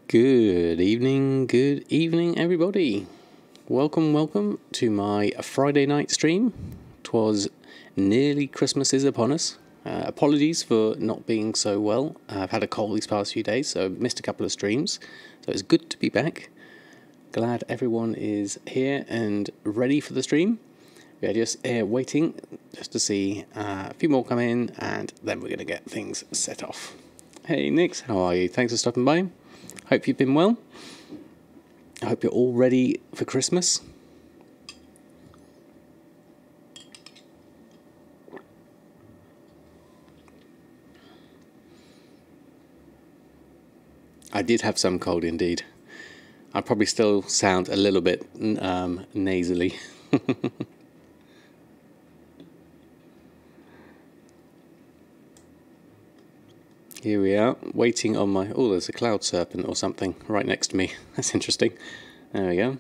Good evening everybody. Welcome to my Friday night stream. 'Twas nearly Christmas is upon us. Apologies for not being so well. I've had a cold these past few days, so I've missed a couple of streams. So it's good to be back. Glad everyone is here and ready for the stream. We are just waiting just to see a few more come in, and then we're going to get things set off. Hey Nix, how are you? Thanks for stopping by. Hope you've been well. I hope you're all ready for Christmas. I did have some cold indeed. I probably still sound a little bit nasally. Here we are, waiting on my... Oh, there's a cloud serpent or something right next to me. That's interesting. There we go.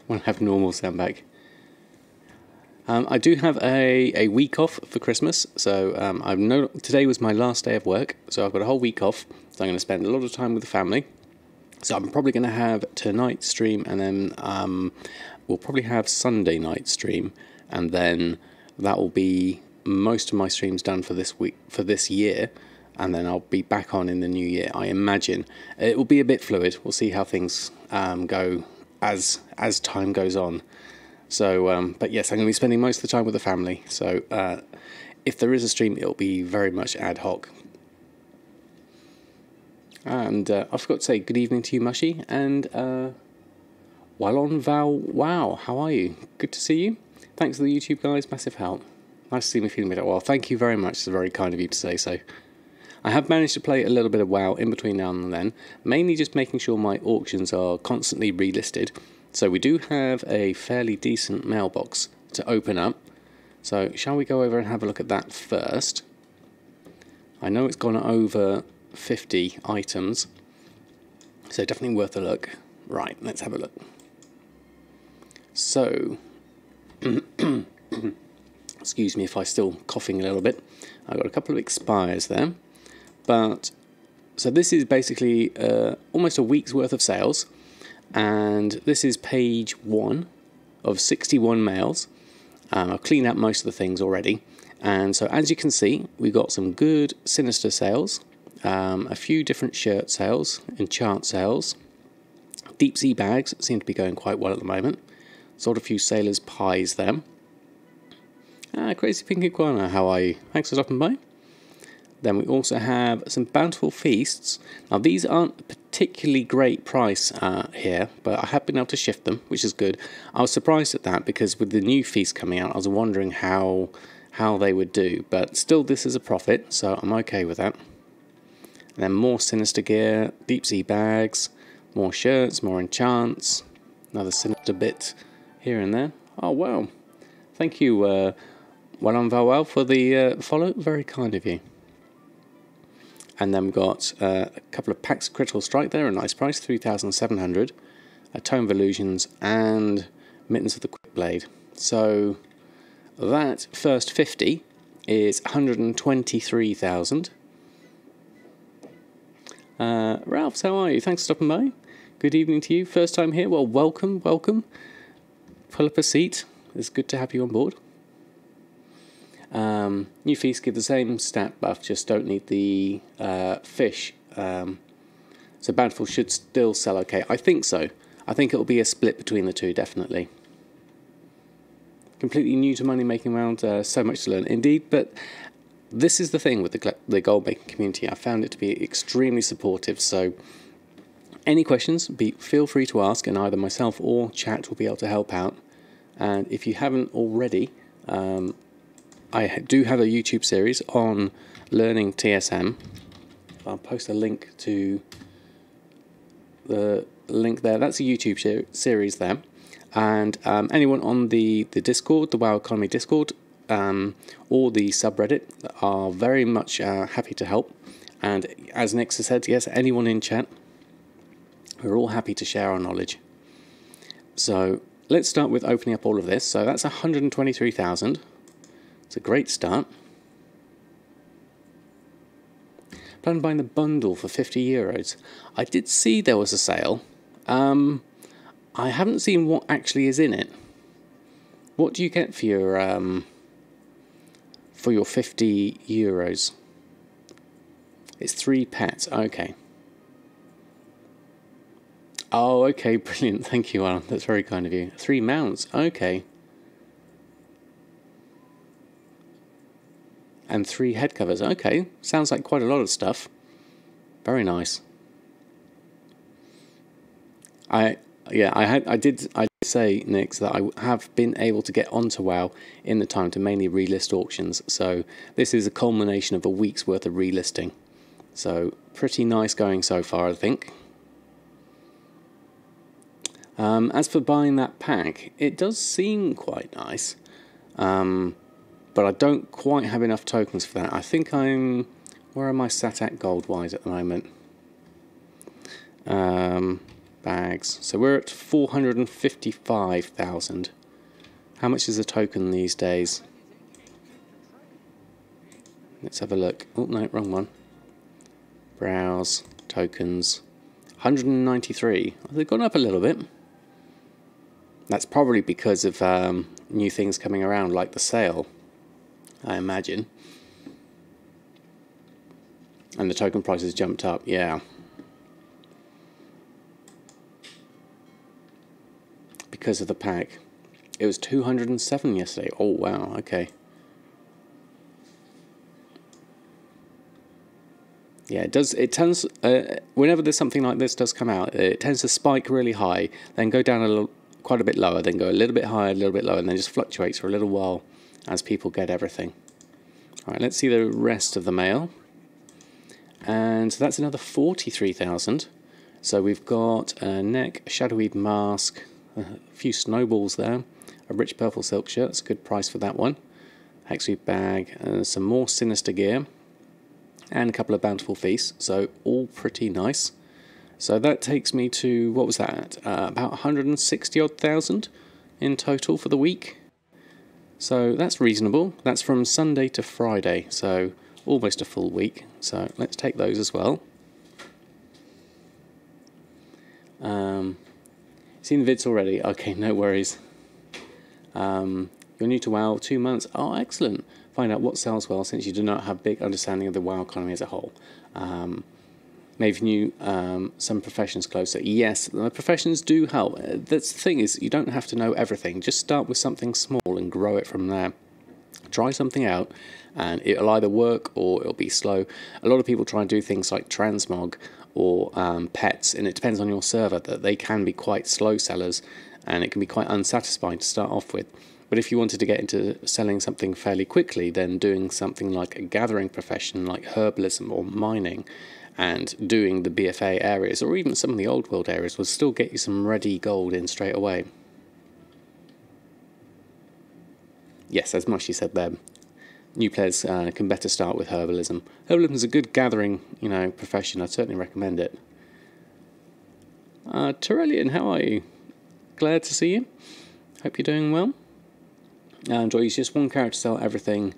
Want to have normal sound back. I do have a week off for Christmas, so today was my last day of work, so I've got a whole week off, so I'm going to spend a lot of time with the family. So I'm probably going to have tonight's stream, and then we'll probably have Sunday night stream, and then that will be most of my streams done for this week, for this year, and then I'll be back on in the new year. I imagine it will be a bit fluid. We'll see how things go as time goes on. So, but yes, I'm going to be spending most of the time with the family. So, if there is a stream, it'll be very much ad hoc. And I forgot to say good evening to you, Mushy, and Wallon Val. Wow, how are you? Good to see you. Thanks for the YouTube guys. Massive help. Nice to see me feeling a bit well. Thank you very much. It's very kind of you to say so. I have managed to play a little bit of WoW in between now and then, mainly just making sure my auctions are constantly relisted. So we do have a fairly decent mailbox to open up. So shall we go over and have a look at that first? I know it's gone over 50 items, so definitely worth a look. Right, let's have a look. So... Excuse me if I'm still coughing a little bit. I've got a couple of expires there. But, so this is basically almost a week's worth of sales. And this is page 1 of 61 mails. I've cleaned out most of the things already. And so as you can see, we've got some good Sinister sales. A few different shirt sales, enchant sales. Deep sea bags seem to be going quite well at the moment. Sold a few sailors' pies there. Crazy Pink Iguana, how are you? Thanks for stopping by. Then we also have some bountiful feasts. Now these aren't a particularly great price here, but I have been able to shift them, which is good. I was surprised at that because with the new feast coming out, I was wondering how they would do. But still, this is a profit, so I'm okay with that. And then more Sinister gear, deep sea bags, more shirts, more enchants, another Sinister bit here and there. Oh wow! Thank you. Well, Valwell for the follow, very kind of you. And then we've got a couple of packs of Critical Strike there, a nice price, 3,700. A Tome of Illusions and Mittens of the Quick Blade. So that first 50 is 123,000. Ralph, how are you? Thanks for stopping by. Good evening to you. First time here. Well, welcome. Pull up a seat. It's good to have you on board. New feasts give the same stat buff, just don't need the fish. So Bountiful should still sell okay. I think so. I think it'll be a split between the two, definitely. Completely new to money making round, so much to learn indeed. But this is the thing with the gold making community. I found it to be extremely supportive. So any questions, feel free to ask, and either myself or chat will be able to help out. And if you haven't already, I do have a YouTube series on learning TSM. I'll post a link to the link there. That's a YouTube series there. And anyone on the Discord, the WoW Economy Discord, or the subreddit are very much happy to help. And as Nix has said, yes, anyone in chat, we're all happy to share our knowledge. So let's start with opening up all of this. So that's 123,000. It's a great start. Plan on buying the bundle for €50. I did see there was a sale. I haven't seen what actually is in it. What do you get for your €50? It's 3 pets. Okay. Oh, okay, brilliant. Thank you, Alan. That's very kind of you. 3 mounts. Okay. And 3 head covers. Okay. Sounds like quite a lot of stuff. Very nice. I did say, Nix, that I have been able to get onto WoW in the time to mainly relist auctions. So this is a culmination of a week's worth of relisting. So pretty nice going so far, I think. As for buying that pack, it does seem quite nice, but I don't quite have enough tokens for that. I think where am I sat at gold-wise at the moment? Bags. So we're at 455,000. How much is a token these days? Let's have a look. Oh, no, wrong one. Browse, tokens. 193. They've gone up a little bit. That's probably because of new things coming around, like the sale, I imagine. And the token prices jumped up, yeah. Because of the pack. It was 207 yesterday. Oh, wow, okay. Yeah, it tends, whenever there's something like this does come out, it tends to spike really high, then go down quite a bit lower, then go a little bit higher, a little bit lower, and then just fluctuates for a little while as people get everything. Alright, let's see the rest of the mail. And that's another 43,000. So we've got a neck, a shadowweed mask, a few snowballs there, a rich purple silk shirt, that's a good price for that one. Hexweed bag, some more Sinister gear, and a couple of bountiful feasts, so all pretty nice. So that takes me to, what was that, about 160 odd thousand in total for the week. So that's reasonable. That's from Sunday to Friday, so almost a full week. So let's take those as well. Seen the vids already? Okay, no worries. You're new to WoW, 2 months. Oh, excellent. Find out what sells well since you do not have big understanding of the WoW economy as a whole. Maybe knew some professions closer. Yes, the professions do help. That's the thing, is you don't have to know everything. Just start with something small and grow it from there. Try something out and it'll either work or it'll be slow. A lot of people try and do things like transmog or pets, and it depends on your server, that they can be quite slow sellers and it can be quite unsatisfying to start off with. But if you wanted to get into selling something fairly quickly, then doing something like a gathering profession like herbalism or mining, and doing the BFA areas or even some of the old world areas will still get you some ready gold in straight away. Yes, as Mushy said there, new players can better start with herbalism. Herbalism is a good gathering, profession. I'd certainly recommend it. Torellian, how are you? Glad to see you. Hope you're doing well. Enjoy. Use just one character to sell everything,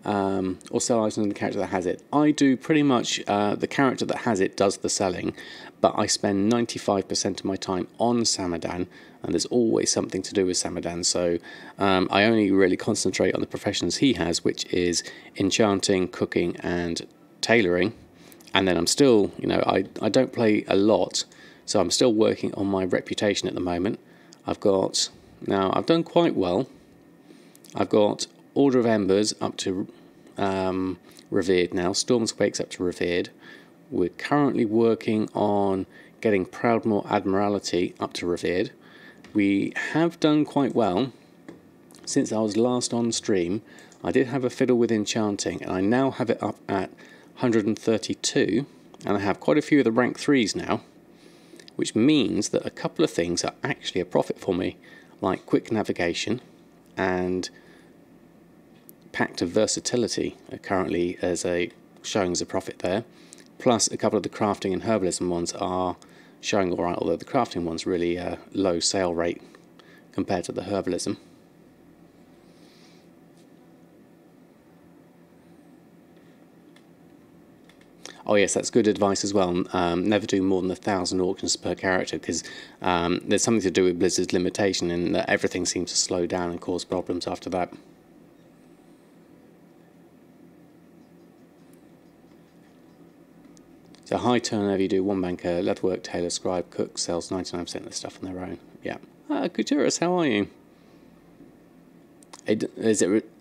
or sell items on the character that has it. I do pretty much, the character that has it does the selling, but I spend 95% of my time on Samadan, and there's always something to do with Samadan, so I only really concentrate on the professions he has, which is enchanting, cooking, and tailoring. And then I'm still, I don't play a lot, so I'm still working on my reputation at the moment. I've done quite well. I've got Order of Embers up to Revered now, Storm's Quakes up to Revered. We're currently working on getting Proudmoore Admiralty up to Revered. We have done quite well. Since I was last on stream, I did have a fiddle with enchanting, and I now have it up at 132, and I have quite a few of the rank 3s now, which means that a couple of things are actually a profit for me, like quick navigation and Pact of Versatility are currently showing as a profit there. Plus a couple of the crafting and herbalism ones are showing alright, although the crafting one's really low sale rate compared to the herbalism. Oh yes, that's good advice as well. Never do more than 1,000 auctions per character, because there's something to do with Blizzard's limitation, and that everything seems to slow down and cause problems after that. So high turnover, you do one banker, leatherwork, tailor, scribe, cook, sells 99% of the stuff on their own. Yeah. Kuturis, how are you?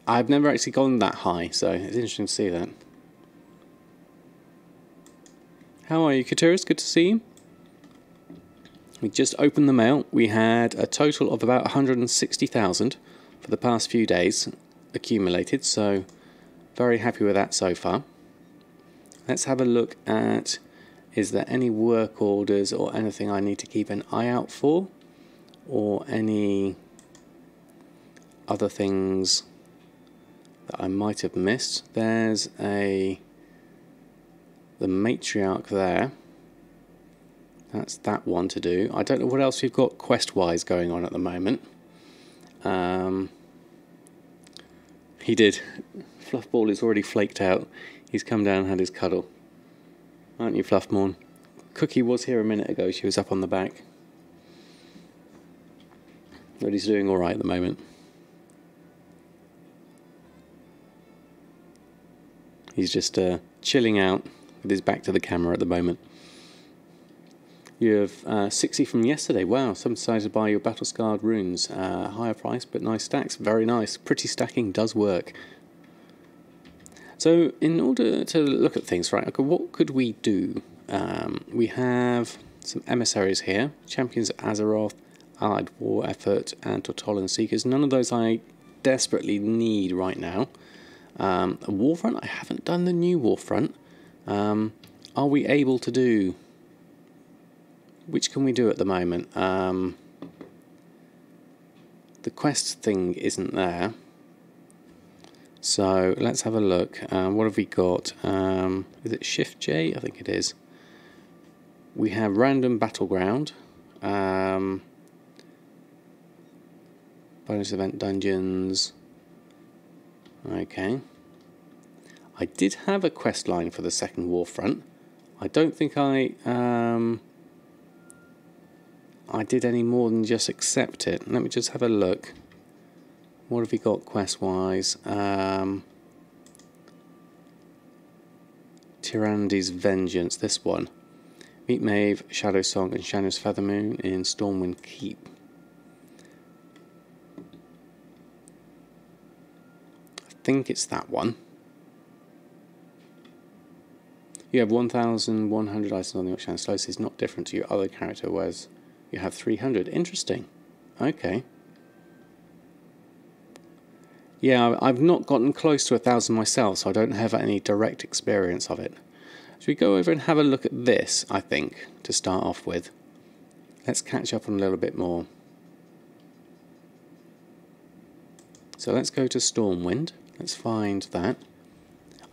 I've never actually gone that high, so it's interesting to see that. How are you, Kuturis? Good to see you. We just opened the mail. We had a total of about 160,000 for the past few days accumulated, so very happy with that so far. Let's have a look at, is there any work orders or anything I need to keep an eye out for, or any other things that I might have missed. There's the matriarch there. That's that one to do. I don't know what else we've got quest-wise going on at the moment. He did. Fluffball is already flaked out. He's come down and had his cuddle. Aren't you, Fluffmorn? Cookie was here a minute ago. She was up on the back. But he's doing alright at the moment. He's just chilling out with his back to the camera at the moment. You have 60 from yesterday. Wow, some decided to buy your battle-scarred runes. Higher price, but nice stacks. Very nice. Pretty stacking does work. So, in order to look at things, right, okay, what could we do? We have some emissaries here. Champions of Azeroth, Allied War Effort, and Tortolan Seekers. None of those I desperately need right now. A Warfront, I haven't done the new Warfront. Are we able to do... Which can we do at the moment? The quest thing isn't there. So let's have a look. What have we got? Is it Shift J? I think it is. We have Random Battleground. Bonus Event Dungeons. Okay. I did have a quest line for the second Warfront. I don't think I did any more than just accept it. Let me just have a look. What have we got quest-wise? Tyrandy's Vengeance, this one. Meet Maeve, Shadow Song, and Shanna's Feathermoon in Stormwind Keep. I think it's that one. You have 1,100 items on the auction. Slows is not different to your other character, whereas you have 300. Interesting. Okay. Yeah, I've not gotten close to 1,000 myself, so I don't have any direct experience of it. Should we go over and have a look at this, I think, to start off with? Let's catch up on a little bit more. So let's go to Stormwind. Let's find that.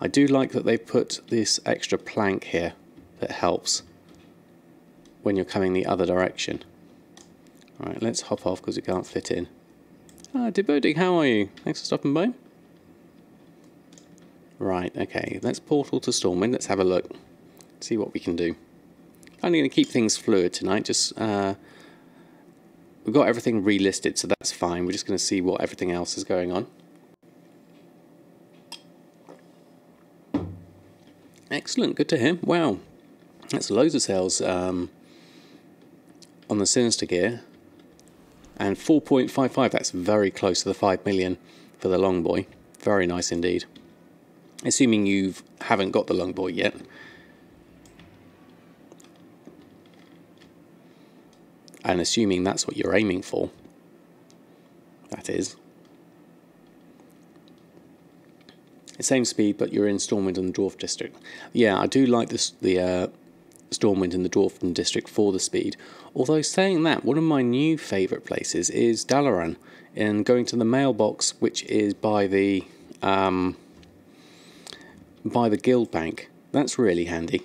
I do like that they put this extra plank here that helps when you're coming the other direction. Alright, let's hop off because we can't fit in. Deboding, how are you? Thanks for stopping by. Right, okay, let's portal to Stormwind. Let's have a look. See what we can do. I'm going to keep things fluid tonight. Just we've got everything relisted, so that's fine. We're just going to see what everything else is going on. Excellent, good to hear. Wow, that's loads of sales on the Sinister gear. And 4.55, that's very close to the 5 million for the Longboy. Very nice indeed. Assuming you haven't got the Longboy yet. And assuming that's what you're aiming for. That is. The same speed, but you're in Stormwind and the Dwarf District. Yeah, I do like this, the Stormwind and the Dwarven District for the speed. Although saying that, one of my new favourite places is Dalaran, and going to the mailbox, which is by the guild bank. That's really handy.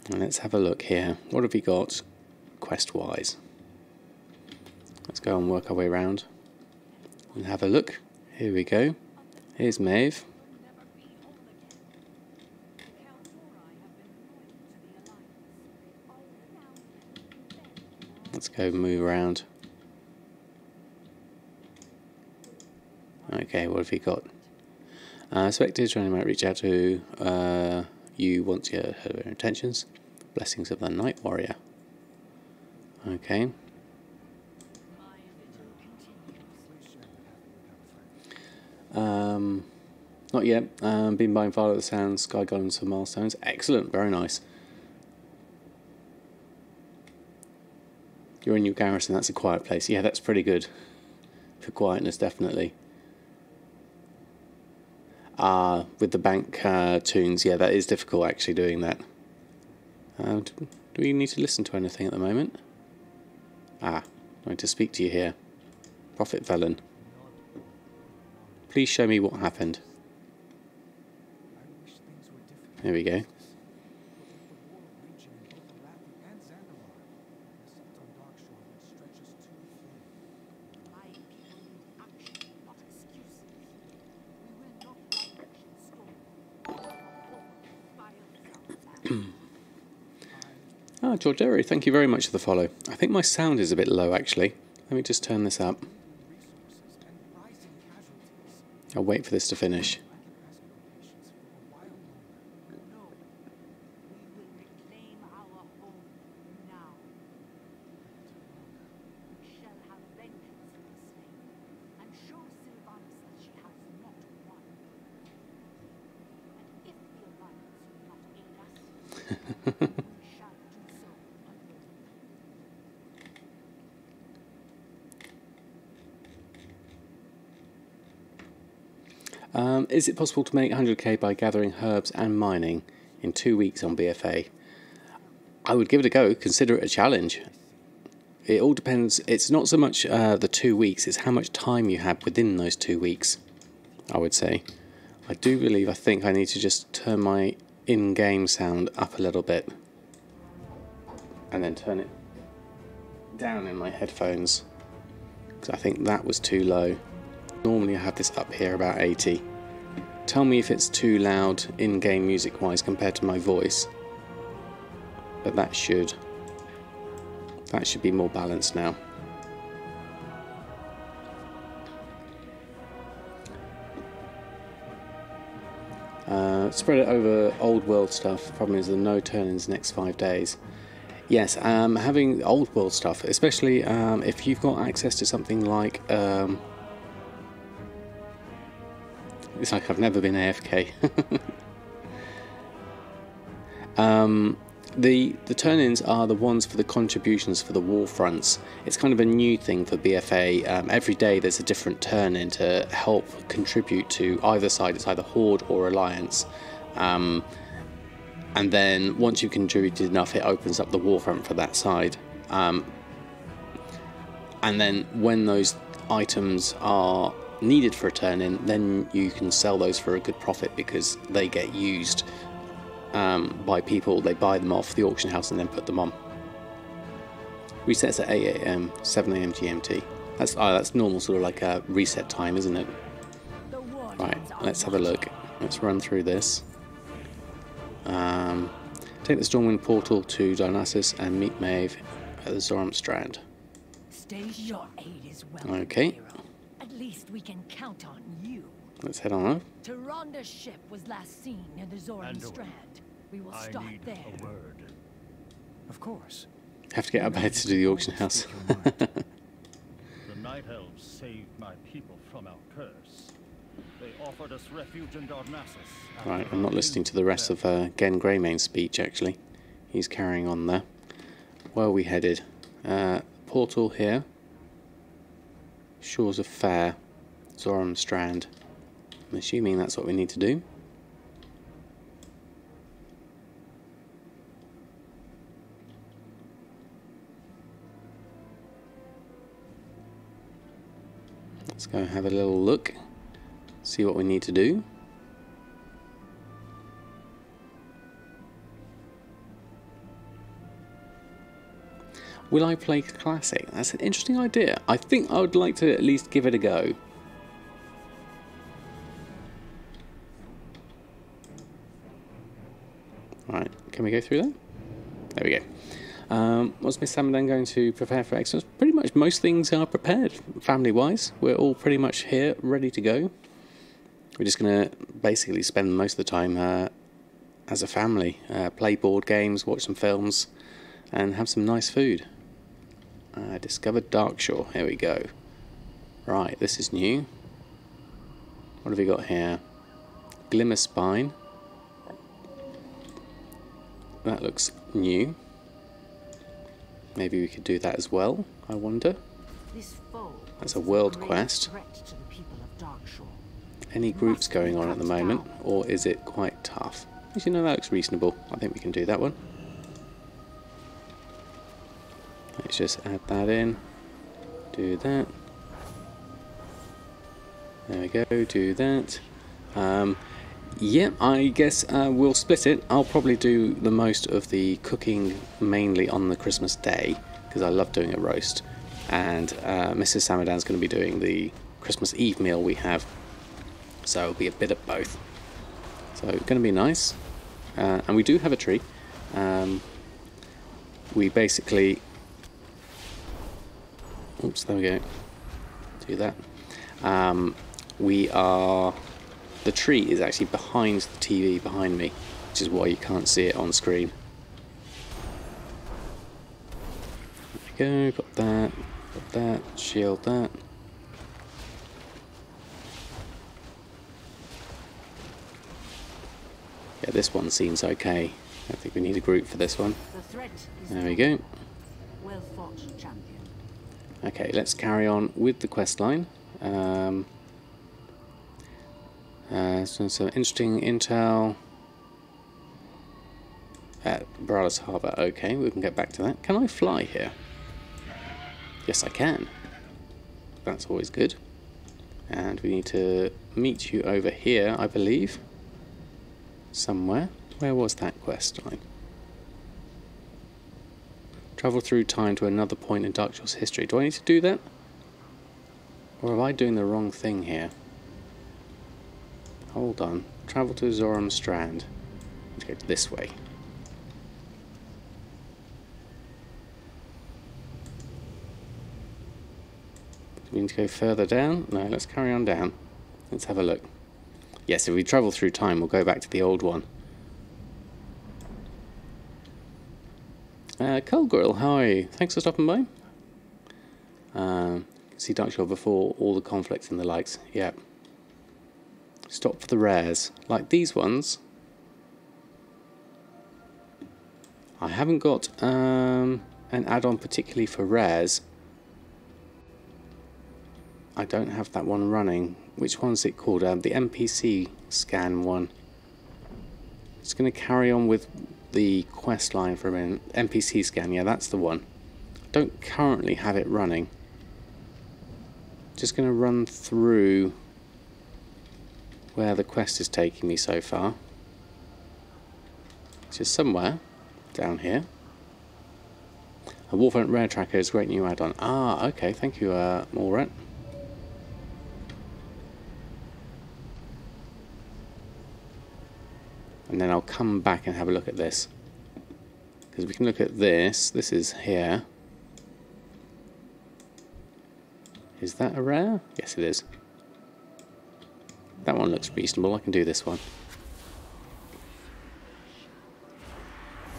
And let's have a look here. What have we got quest-wise? Let's go and work our way around and have a look. Here we go. Here's Maeve. Let's go move around. Okay, what have you got? Spectators trying to reach out to you once you heard of their intentions. Blessings of the Night Warrior. Okay. Not yet. Been buying Father of the Sound, Sky Golems for milestones. Excellent, very nice. You're in your garrison, that's a quiet place. Yeah, that's pretty good. For quietness, definitely. With the bank tunes, yeah, that is difficult actually doing that. Do we need to listen to anything at the moment? I need to speak to you here. Prophet Velen. Please show me what happened. There we go. George, thank you very much for the follow. I think my sound is a bit low actually. Let me just turn this up. I'll wait for this to finish. Is it possible to make 100k by gathering herbs and mining in 2 weeks on BFA? I would give it a go, consider it a challenge. It all depends, it's not so much the 2 weeks, it's how much time you have within those 2 weeks, I would say. I think I need to just turn my in-game sound up a little bit and then turn it down in my headphones, because I think that was too low. Normally I have this up here about 80. Tell me if it's too loud in-game music wise compared to my voice, but that should be more balanced now. Spread it over old world stuff. Problem is the no turn-ins next 5 days. Yes, having old world stuff, especially if you've got access to something like it's like I've never been AFK. The turn-ins are the ones for the contributions for the war fronts. It's kind of a new thing for BFA. Every day there's a different turn-in to help contribute to either side. It's either Horde or Alliance. And then once you've contributed enough, it opens up the war front for that side. And then when those items are needed for a turn-in, then you can sell those for a good profit because they get used by people. They buy them off the auction house and then put them on. Resets at 8 AM, 7 AM GMT. That's normal sort of like a reset time, isn't it? Right, let's have a look. Let's run through this. Take the Stormwind portal to Dionysus and meet Maeve at the Zoram Strand. Your aid is welcome, okay. Hero. At least we can count on you. Let's head on up. Tyranda's ship was last seen near the Zoram Strand. We will start there. A word. Of course. Have to get up ahead to do the auction house. The Night Elves saved my people from our curse. They offered us refuge in Darknassus. Right, I'm not listening to the rest of Gen Greymane's speech actually. He's carrying on there. Where are we headed? Portal here. Shores of Fair. Zoram Strand. I'm assuming that's what we need to do. Let's go have a little look, see what we need to do. Will I play Classic? That's an interesting idea. I think I would like to at least give it a go. Right, can we go through there? There we go. What's Miss Samadan going to prepare for Xmas? Pretty much most things are prepared, family-wise. We're all pretty much here, ready to go. We're just going to basically spend most of the time as a family. Play board games, watch some films, and have some nice food. Discovered Darkshore. Here we go. Right, this is new. What have we got here? Glimmer Spine. That looks new. Maybe we could do that as well, I wonder. That's a world quest. Any groups going on at the moment, or is it quite tough? Actually, no, that looks reasonable. I think we can do that one. Let's just add that in. Do that. There we go, do that. Yeah, I guess we'll split it. I'll probably do the most of the cooking mainly on the Christmas day, because I love doing a roast. And Mrs. Samadan's going to be doing the Christmas Eve meal we have. So it'll be a bit of both. So it's going to be nice. And we do have a tree. We basically... Oops, there we go. Do that. The tree is actually behind the TV behind me, which is why you can't see it on screen. There we go, got that, shield that. Yeah, this one seems okay. I think we need a group for this one. There we go. Well fought, champion. Okay, let's carry on with the quest line. Some interesting intel at Baralas Harbour. Okay, we can get back to that. Can I fly here? Yes, I can. That's always good. And we need to meet you over here, I believe. Somewhere. Where was that quest line? Travel through time to another point in Darkshore's history. Do I need to do that? Or am I doing the wrong thing here? Hold on. Travel to Zoram Strand. Let's go this way. Do we need to go further down? No, let's carry on down. Let's have a look. Yes, if we travel through time, we'll go back to the old one. Culgrill, how are you? Thanks for stopping by. See Darkshore before all the conflicts and the likes. Yeah. Stop for the rares. Like these ones. I haven't got an add-on particularly for rares. I don't have that one running. Which one's it called? The NPC scan one. It's going to carry on with the quest line for a minute. NPC scan, yeah, that's the one. Don't currently have it running. Just going to run through where the quest is taking me so far, which is somewhere down here. A Warfront Rare Tracker is a great new add-on. Ah, okay, thank you, Morat. And then I'll come back and have a look at this. Because we can look at this. This is here. Is that a rare? Yes, it is. That one looks reasonable. I can do this one.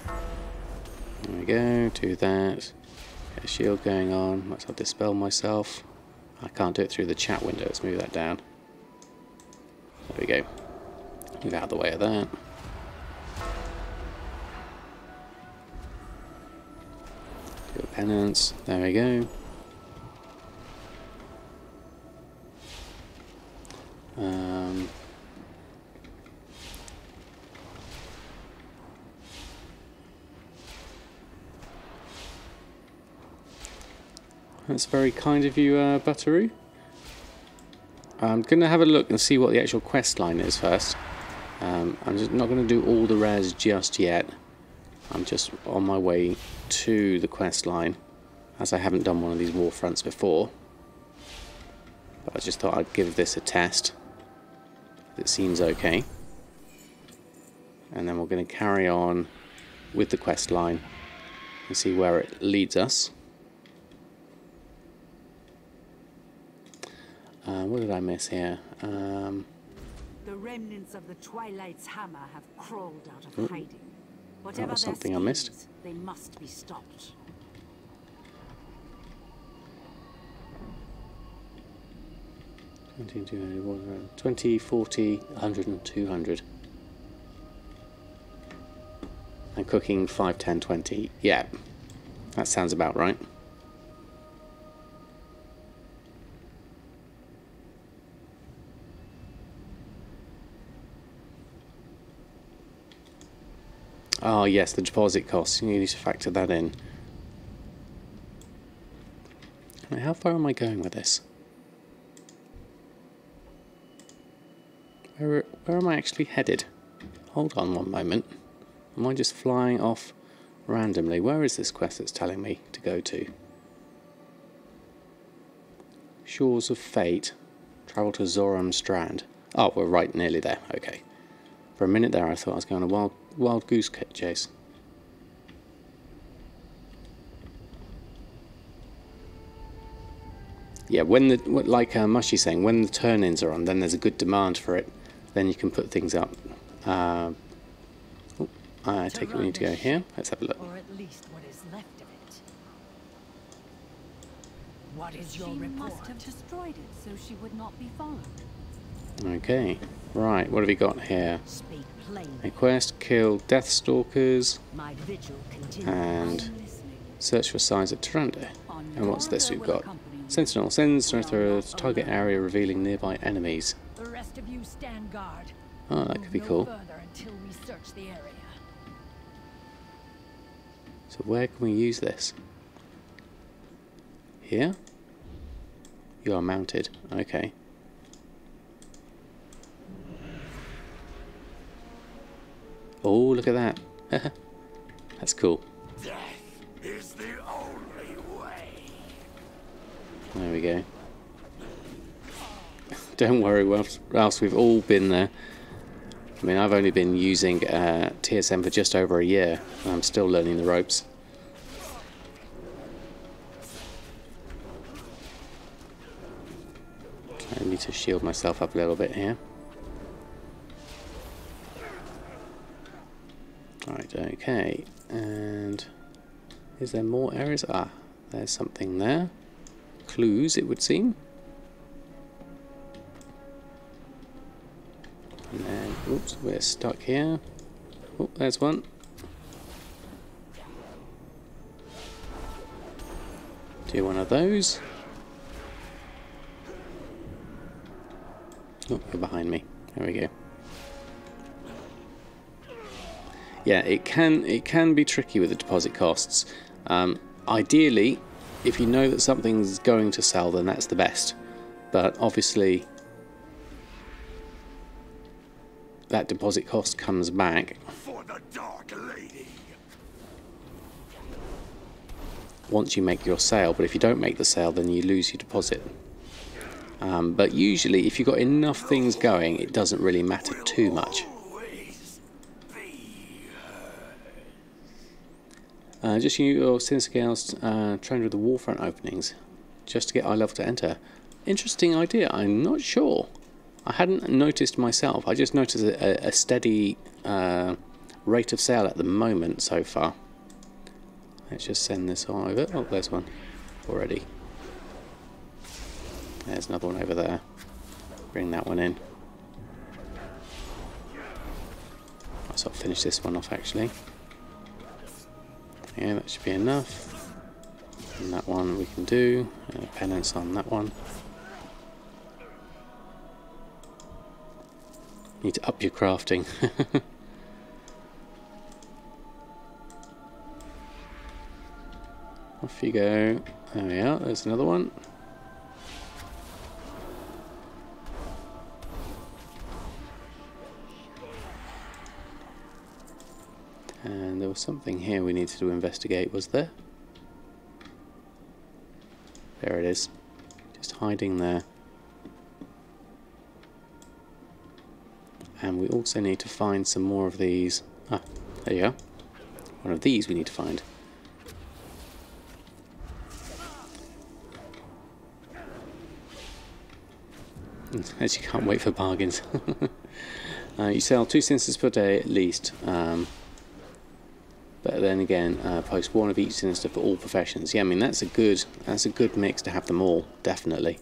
There we go. Do that. Get a shield going on. Might as well dispel myself. I can't do it through the chat window. Let's move that down. There we go. Move out of the way of that. Do a penance. There we go. That's very kind of you, Butteroo. I'm going to have a look and see what the actual quest line is first. I'm just not going to do all the rares just yet. I'm just on my way to the quest line, as I haven't done one of these war fronts before. But I just thought I'd give this a test. It seems okay. And then we're going to carry on with the quest line and see where it leads us. What did I miss here? The remnants of the Twilight's hammer have crawled out of hiding. Whatever That was their something I missed. schemes, they must be stopped. 20, 40, 100 and 200. And cooking 5, 10, 20. Yeah, that sounds about right. Oh yes, the deposit costs. You need to factor that in. Now, how far am I going with this? Where am I actually headed? Hold on one moment. Am I just flying off randomly? Where is this quest that's telling me to go to? Shores of Fate. Travel to Zoram Strand. Oh, we're right nearly there. Okay. For a minute there I thought I was going on a wild goose chase. Yeah, like Mushy's saying, when the turn-ins are on, then there's a good demand for it. Then you can put things up. I take it we need to go here. Let's have a look. Or at least what is left of it. What is your report? She must have destroyed it so she would not be followed. Okay, right, what have we got here? Speak plainly. A quest, kill Deathstalkers, My vigil continues. and search for signs at Tyrande. And what's this we've got? Sentinel sends through a target area revealing nearby enemies. The rest of you stand guard. Oh, that could be Move cool. no further until we search the area. So where can we use this? Here? You are mounted. Okay. Oh, look at that. That's cool. Death is the only way. There we go. Don't worry, else we've all been there. I mean, I've only been using TSM for just over a year, and I'm still learning the ropes. I need to shield myself up a little bit here. Right, okay, and is there more areas? Ah, there's something there. Clues, it would seem. And then, oops, we're stuck here. Oh, there's one. Do one of those. Oh, you're behind me. There we go. Yeah, it can be tricky with the deposit costs. Ideally, if you know that something's going to sell, then that's the best. But obviously, that deposit cost comes back For the Dark Lady. once you make your sale. But if you don't make the sale, then you lose your deposit. But usually, if you've got enough things going, it doesn't really matter too much. Just your Sinister Gales trained with the Warfront openings, just to get eye level to enter. Interesting idea. I'm not sure. I hadn't noticed myself. I just noticed a steady rate of sale at the moment so far. Let's just send this on over. Oh, there's one already. There's another one over there. Bring that one in. I'll sort of finish this one off actually. Yeah, that should be enough. And that one we can do. Penance on that one. Need to up your crafting. Off you go. There we are. There's another one. And there was something here we needed to investigate, was there? There it is. Just hiding there. And we also need to find some more of these. Ah, there you are. One of these we need to find. As you can't wait for bargains. You sell 2 Sinisters per day at least. But then again, post 1 of each Sinister for all professions. Yeah, I mean that's a good mix to have them all, definitely.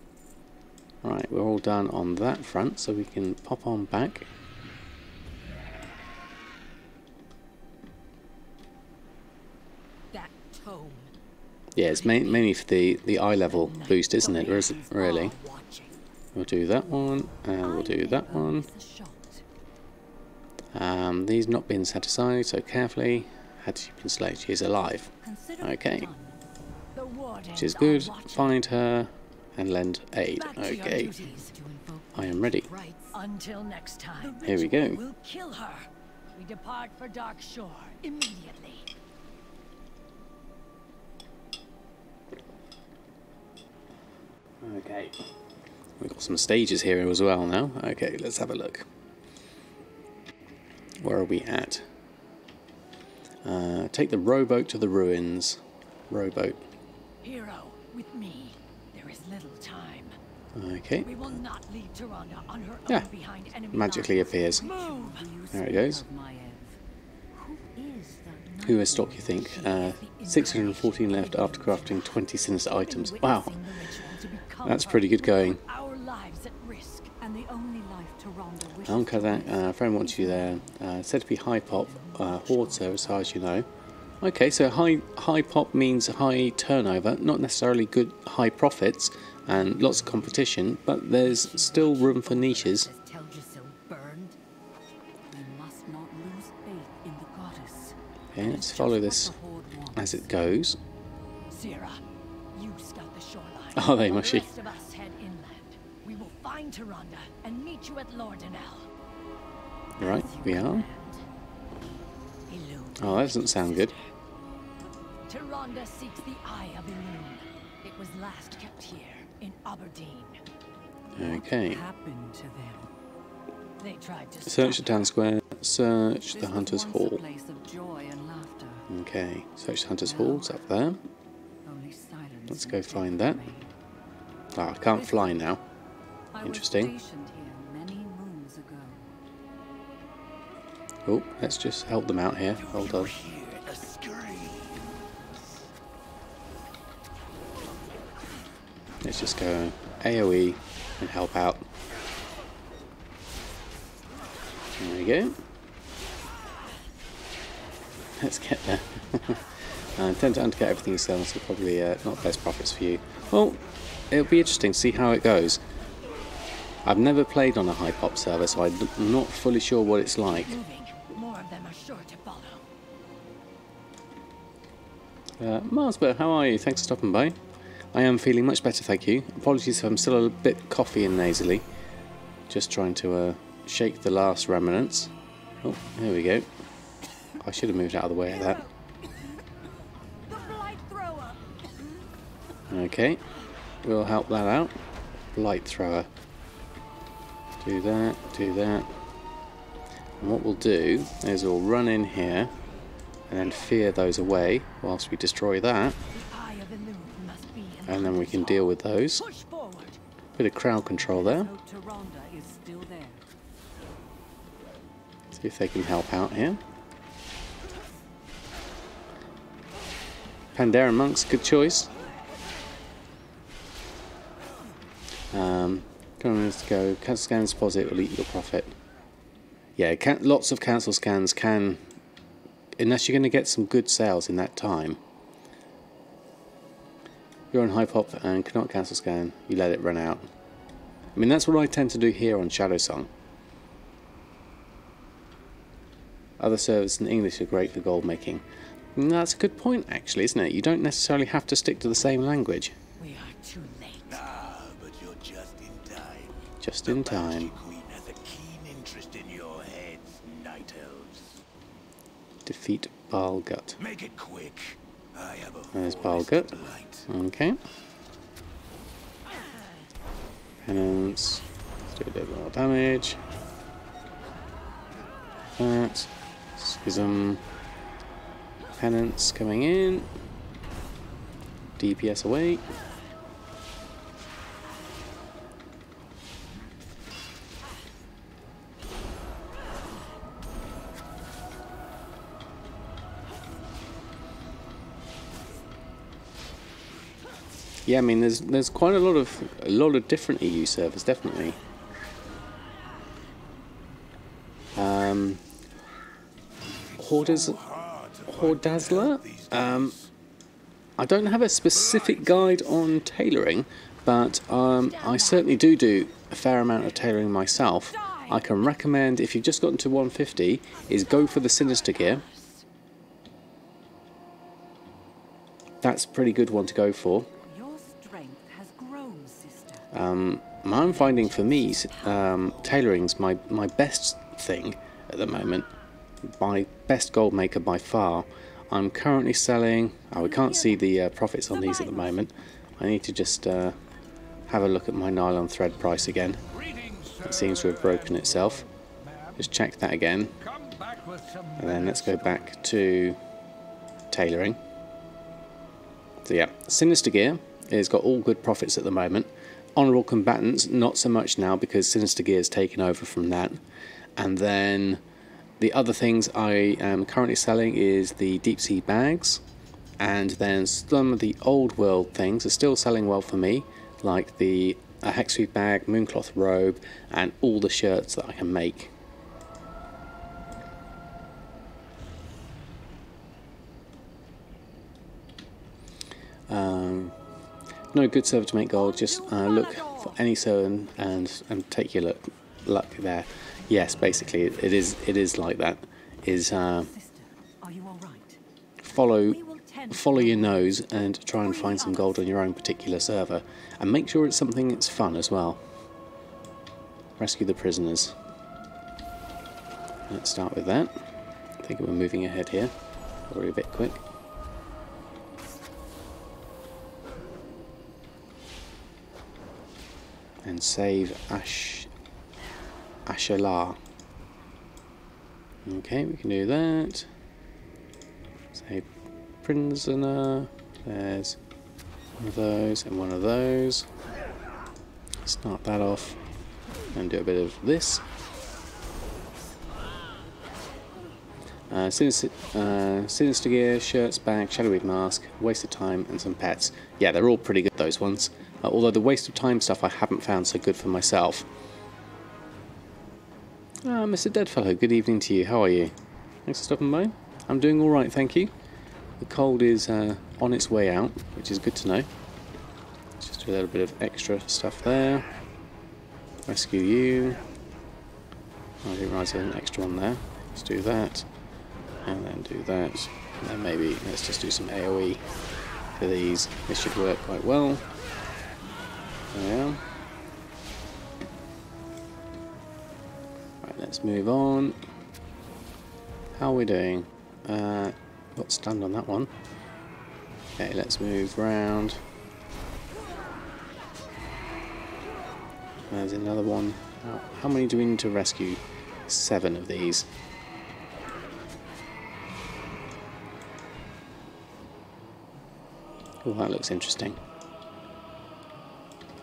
Right, we're all done on that front, so we can pop on back. That tone. Yeah, it's mainly for the eye level boost, isn't it? Really. We'll do that one, and we'll do that one. These not being set aside, so carefully. Had she been selected, she is alive. Okay. Which is good. Find her and lend aid. Okay. I am ready. Until next time. Here we go. We'll kill her. We depart for Darkshore immediately. Okay. We've got some stages here as well now. Okay, let's have a look. Where are we at? Take the rowboat to the ruins. Rowboat. Hero, with me. There is little time. Okay. We will not leave Tyrande on her Yeah. own behind enemy Magically lines. appears. Move. There it goes. Who has stock, you think? 614 left after crafting 20 Sinister items. Wow. That's pretty good going. Our lives at risk. And the only life Tyrande wishes Kazakh, friend wants you there. Said to be high pop, horde service, as far as you know. Okay, so high pop means high turnover, not necessarily good high profits and lots of competition, but there's still room for niches. Okay, let's follow this as it goes. Sierra, you scout the shoreline. Oh, they mushy. The rest of us head inland. We will find Tyrande and meet you at Lordanelle. Right, we are. Oh, that doesn't sound good. Tyrande seeks the Eye of Illume. It was last kept here in Aberdeen. Okay. What happened to them? They tried to Search the stop town square. Search the This Hunter's was once a Hall. place of joy and laughter. Okay, search the Hunter's Hall. It's up there. Only silence Let's and go death find that. remain. Ah, I can't fly now. I was Interesting. stationed here many moons ago. Oh, let's just help them out here. Hold on. Let's just go AoE and help out. There we go. Let's get there. I tend to undercut everything you sell, so probably not best profits for you. Well, it'll be interesting to see how it goes. I've never played on a high pop server, so I'm not fully sure what it's like. moving. More of them are sure to follow. Marsburg, how are you? Thanks for stopping by. I am feeling much better, thank you. Apologies if I'm still a bit coffee and nasally. Just trying to shake the last remnants. Oh, there we go. I should have moved out of the way of that. The Blight Thrower. Okay, we'll help that out. Blight Thrower. Do that, do that. And what we'll do is we'll run in here and then fear those away whilst we destroy that. The Eye of Illume must be in And then we can deal with those. Push forward. Bit of crowd control there. So Tyrande is still there. See if they can help out here. Pandaren monks, good choice. Let's go. Cancel scans deposit will eat your profit. Yeah, lots of cancel scans can, unless you're going to get some good sales in that time. You're on high pop and cannot cancel scan. You let it run out. I mean, that's what I tend to do here on Shadowsong. Other servers in English are great for gold making. And that's a good point, actually, isn't it? You don't necessarily have to stick to the same language. We are too late. Ah, but you're just in time. Just in time. Queen has a keen interest in your heads, Night Elves. Defeat Balgut. Make it quick. I have a There's forest Balgut. of light. Okay. Penance. Let's do a bit more damage. That. Schism. Penance coming in. DPS away. Yeah, I mean, there's quite a lot of different EU servers, definitely. Hordazzler. I don't have a specific guide on tailoring, but I certainly do a fair amount of tailoring myself. I can recommend, if you've just gotten to 150, is go for the Sinister gear. That's a pretty good one to go for. Your strength has grown, sister. I'm finding for me, tailoring's my best thing at the moment. My best gold maker by far. I'm currently selling... Oh, we can't see the profits on these at the moment. I need to just have a look at my nylon thread price again. It seems to have broken itself. Just check that again. And then let's go back to tailoring. So yeah, Sinister gear has got all good profits at the moment. Honourable Combatants, not so much now because Sinister gear has taken over from that. And then the other things I am currently selling is the deep sea bags, and then some of the old world things are still selling well for me, like the hexweave bag, mooncloth robe, and all the shirts that I can make. No good server to make gold, just look for any server and take your luck there. Yes, basically it is like that. Sister, are you all right? Follow your nose and try and find some gold on your own particular server, and make sure it's something that's fun as well. Rescue the prisoners. Let's start with that. I think we're moving ahead here. Probably a bit quick. And save Ashalar. Okay, we can do that. Save prisoner. There's one of those and one of those. Start that off and do a bit of this. Sinister gear, shirts, bag, shadowweave mask, waste of time, and some pets. Yeah, they're all pretty good, those ones. Although the waste of time stuff I haven't found so good for myself. Mr. Deadfellow, good evening to you. How are you? Thanks for stopping by. I'm doing alright, thank you. The cold is on its way out, which is good to know. Just do a little bit of extra stuff there. Rescue you. I didn't realise there was an extra one there. Let's do that. And then do that. And then maybe let's just do some AoE for these. This should work quite well. There. Right, let's move on. How are we doing? Got stunned on that one. Okay, let's move round. There's another one. How many do we need to rescue? 7 of these. Oh, that looks interesting.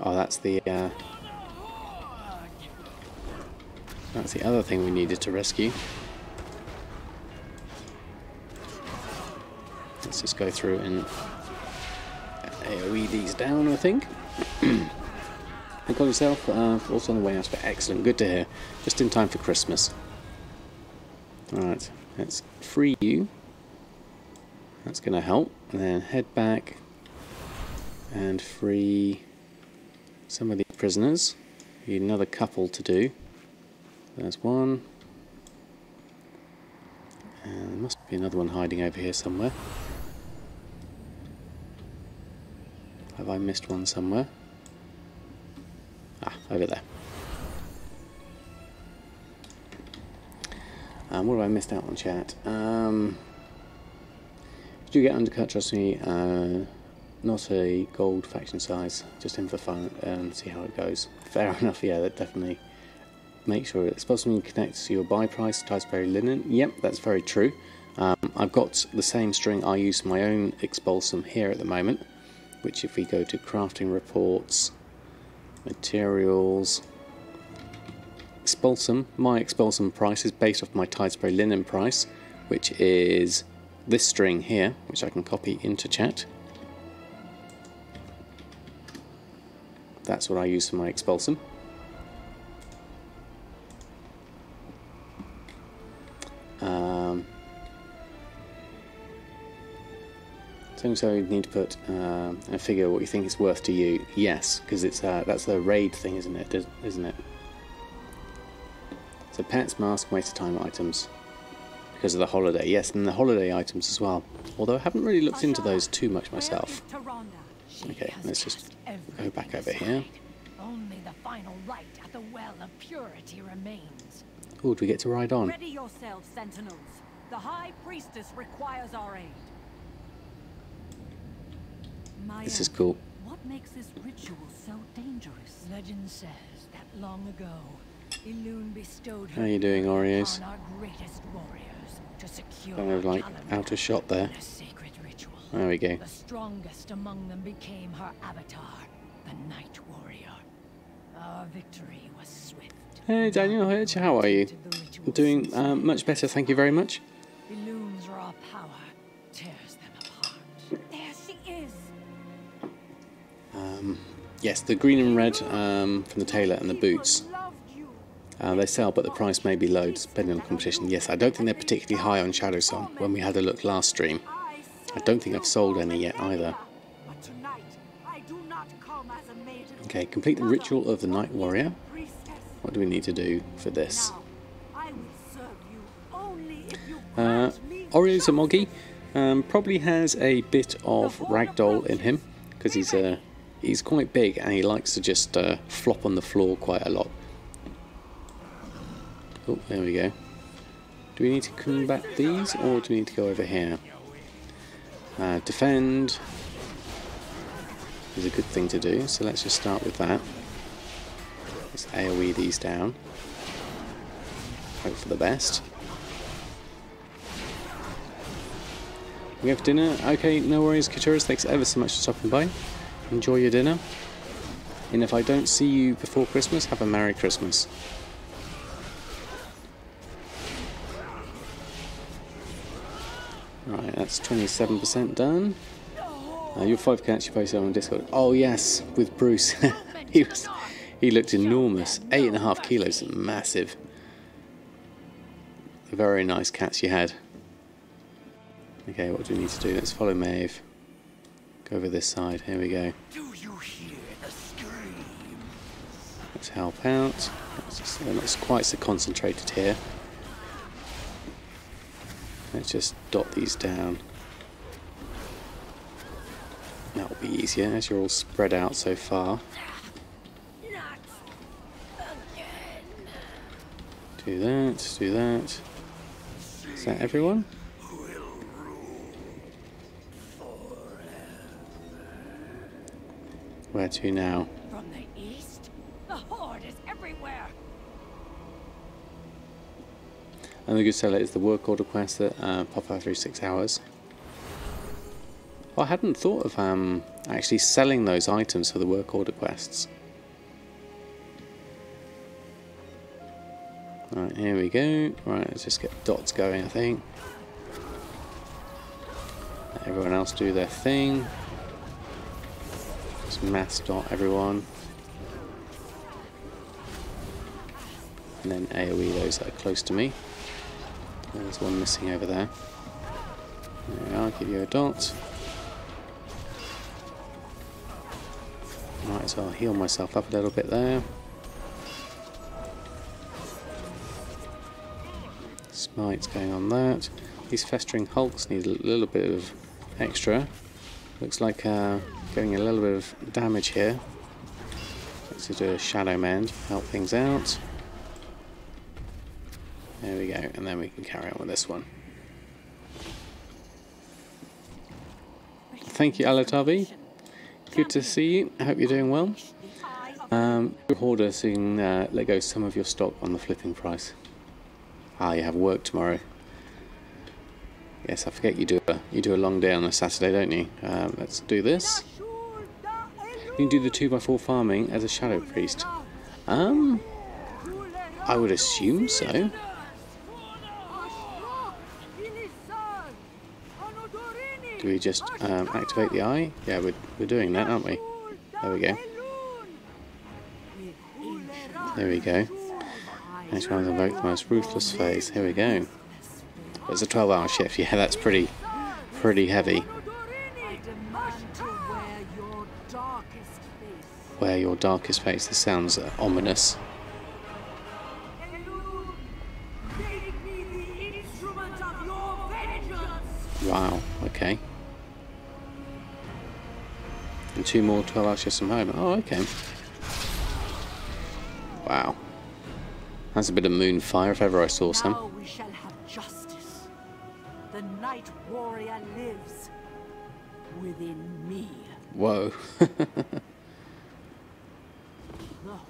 Oh, that's the other thing we needed to rescue. Let's just go through and AoE these down, I think. You got yourself also on the way out. Excellent, good to hear. Just in time for Christmas. Alright, let's free you. That's going to help. And then head back and free some of the prisoners. Need another couple to do. There's one. And there must be another one hiding over here somewhere. Have I missed one somewhere? Ah, over there. What have I missed out on, chat? Did you get undercut? Trust me, not a gold faction size, just in for fun and see how it goes. Fair enough, yeah, that definitely. Make sure it's possible to connect to your buy price, Ticeberry linen. Yep, that's very true. I've got the same string I use for my own Expulsum here at the moment, which if we go to crafting reports, materials, Expulsum, my Expulsum price is based off my Ticeberry linen price, which is this string here, which I can copy into chat. That's what I use for my expulsum. So you need to put a figure what you think it's worth to you. Yes, because it's that's the raid thing, isn't it? Isn't it? So pets, mask, waste of time items because of the holiday. Yes, and the holiday items as well. Although I haven't really looked into those too much myself. Okay, let's just go back over here. Only the final rite at the well of purity remains. Oh, do we get to ride on? Ready yourselves, sentinels. The High Priestess requires our aid. This is cool. What makes this ritual so dangerous? Legend says that long ago, Elune bestowed her How are you doing, Oreos? on our greatest warriors to secure Kind of like Calamar out of shot there. in a sacred ritual. There we go. The strongest among them became her avatar, the Night Warrior. Our victory was swift. Hey Daniel, how are you? I'm doing much better, thank you very much. Elune's raw power tears them apart. There she is. Yes, the green and red from the tailor and the boots. They sell, but the price may be low depending on competition. Yes, I don't think they're particularly high on Shadow Song when we had a look last stream. I don't think I've sold any yet either. Okay, complete the ritual of the Night Warrior. What do we need to do for this? Oreo's a Moggy. Probably has a bit of ragdoll in him because he's quite big and he likes to just flop on the floor quite a lot. Oh, there we go. Do we need to combat these or do we need to go over here? Defend is a good thing to do, so let's just start with that. Let's AoE these down. Hope for the best. We have dinner. Okay, no worries, Katuras. Thanks ever so much for stopping by. Enjoy your dinner. And if I don't see you before Christmas, have a Merry Christmas. Right, that's 27% done. Your 5K you posted on Discord. Oh yes, with Bruce. he looked enormous. 8.5 kilos, massive. Very nice cats you had. Okay, what do we need to do? Let's follow Maeve. Go over this side. Here we go. Do you hear the scream? Let's help out. We're not quite so concentrated here. Let's just dot these down. That will be easier as you're all spread out so far. Do that, do that. Is that everyone? Where to now? From the east, the horde is everywhere. And the good seller is the work order quest that pop out through 6 hours. Well, I hadn't thought of actually selling those items for the work order quests. Right, here we go. Right, let's just get dots going, I think. Let everyone else do their thing. Just mass dot everyone. And then AoE those that are close to me. There's one missing over there. There we are, give you a dot. Might as well heal myself up a little bit there. Smite's going on that. These festering hulks need a little bit of extra. Looks like getting a little bit of damage here. Let's do a Shadow Mend, help things out. There we go, and then we can carry on with this one. Thank you, Alatavi. Good to see you. I hope you're doing well. Hoarder, so you can let go some of your stock on the flipping price. Ah, you have work tomorrow. Yes, I forget you do a long day on a Saturday, don't you? Let's do this. You can do the 2x4 farming as a shadow priest. I would assume so. Do we just activate the eye? Yeah, we're doing that, aren't we? There we go. There we go. Next one is invoke the most ruthless phase. Here we go. It's a 12-hour shift. Yeah, that's pretty heavy. I demand to wear your darkest face. Wear your darkest face. This sounds ominous. Make me the instrument of your vengeance. Wow, okay. And 2 more 12-hour shifts from home. Oh, okay. Wow. That's a bit of moon fire if ever I saw some. Now we shall have justice. The Night Warrior lives within me. Whoa. The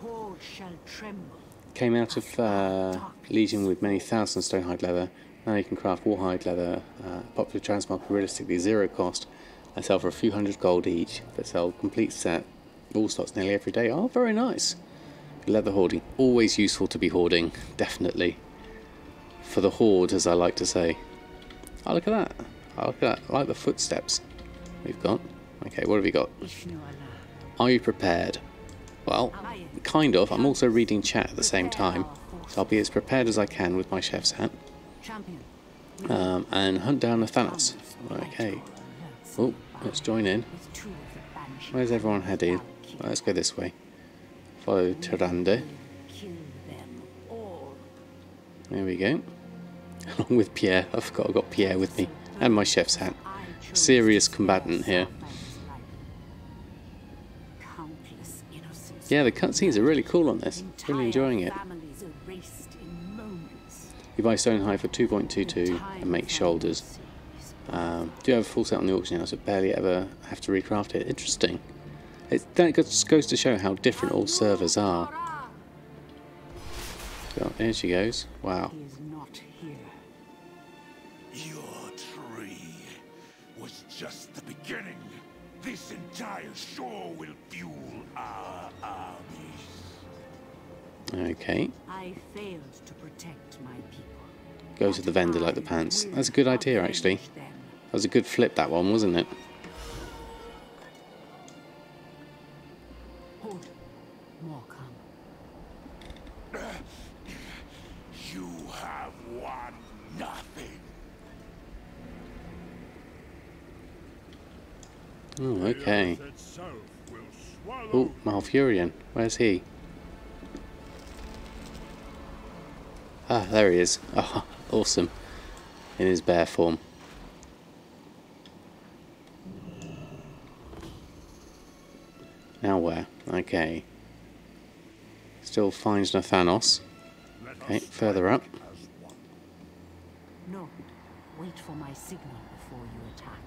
Horde shall tremble. Came out of Legion with many thousand stonehide leather. Now you can craft warhide leather. Popular transmog realistically 0 cost. I sell for a few hundred gold each. But sell complete set. All stocks nearly every day. Oh, very nice. Leather hoarding. Always useful to be hoarding. Definitely. For the Horde, as I like to say. Oh, look at that. Oh, look at that. I like the footsteps we've got. Okay, what have you got? Are you prepared? Well, kind of. I'm also reading chat at the same time. So I'll be as prepared as I can with my chef's hat. And hunt down the Thanos. Okay. Oh, let's join in. Where's everyone heading? Well, let's go this way. Follow Tyrande. There we go. Along with Pierre. I forgot I've got Pierre with me. And my chef's hat. Serious combatant here. Yeah, the cutscenes are really cool on this. Really enjoying it. You buy Stonehide for 2.22 and make shoulders. Do have a full set on the auction house, but barely ever have to recraft it. Interesting. That just goes to show how different all servers are. So, there she goes. Wow. Your tree was just the beginning. This entire shore will fuel our armies. Okay. I failed to protect my people. Go to the vendor like the pants. That's a good idea, actually. That was a good flip, that one, wasn't it? More come. You have won nothing. Oh, okay. Oh, Malfurion. Where's he? Ah, there he is. Oh, awesome. In his bear form. Now where? Okay. Still finds no Thanos. Okay, further up. No. Wait for my signal before you attack.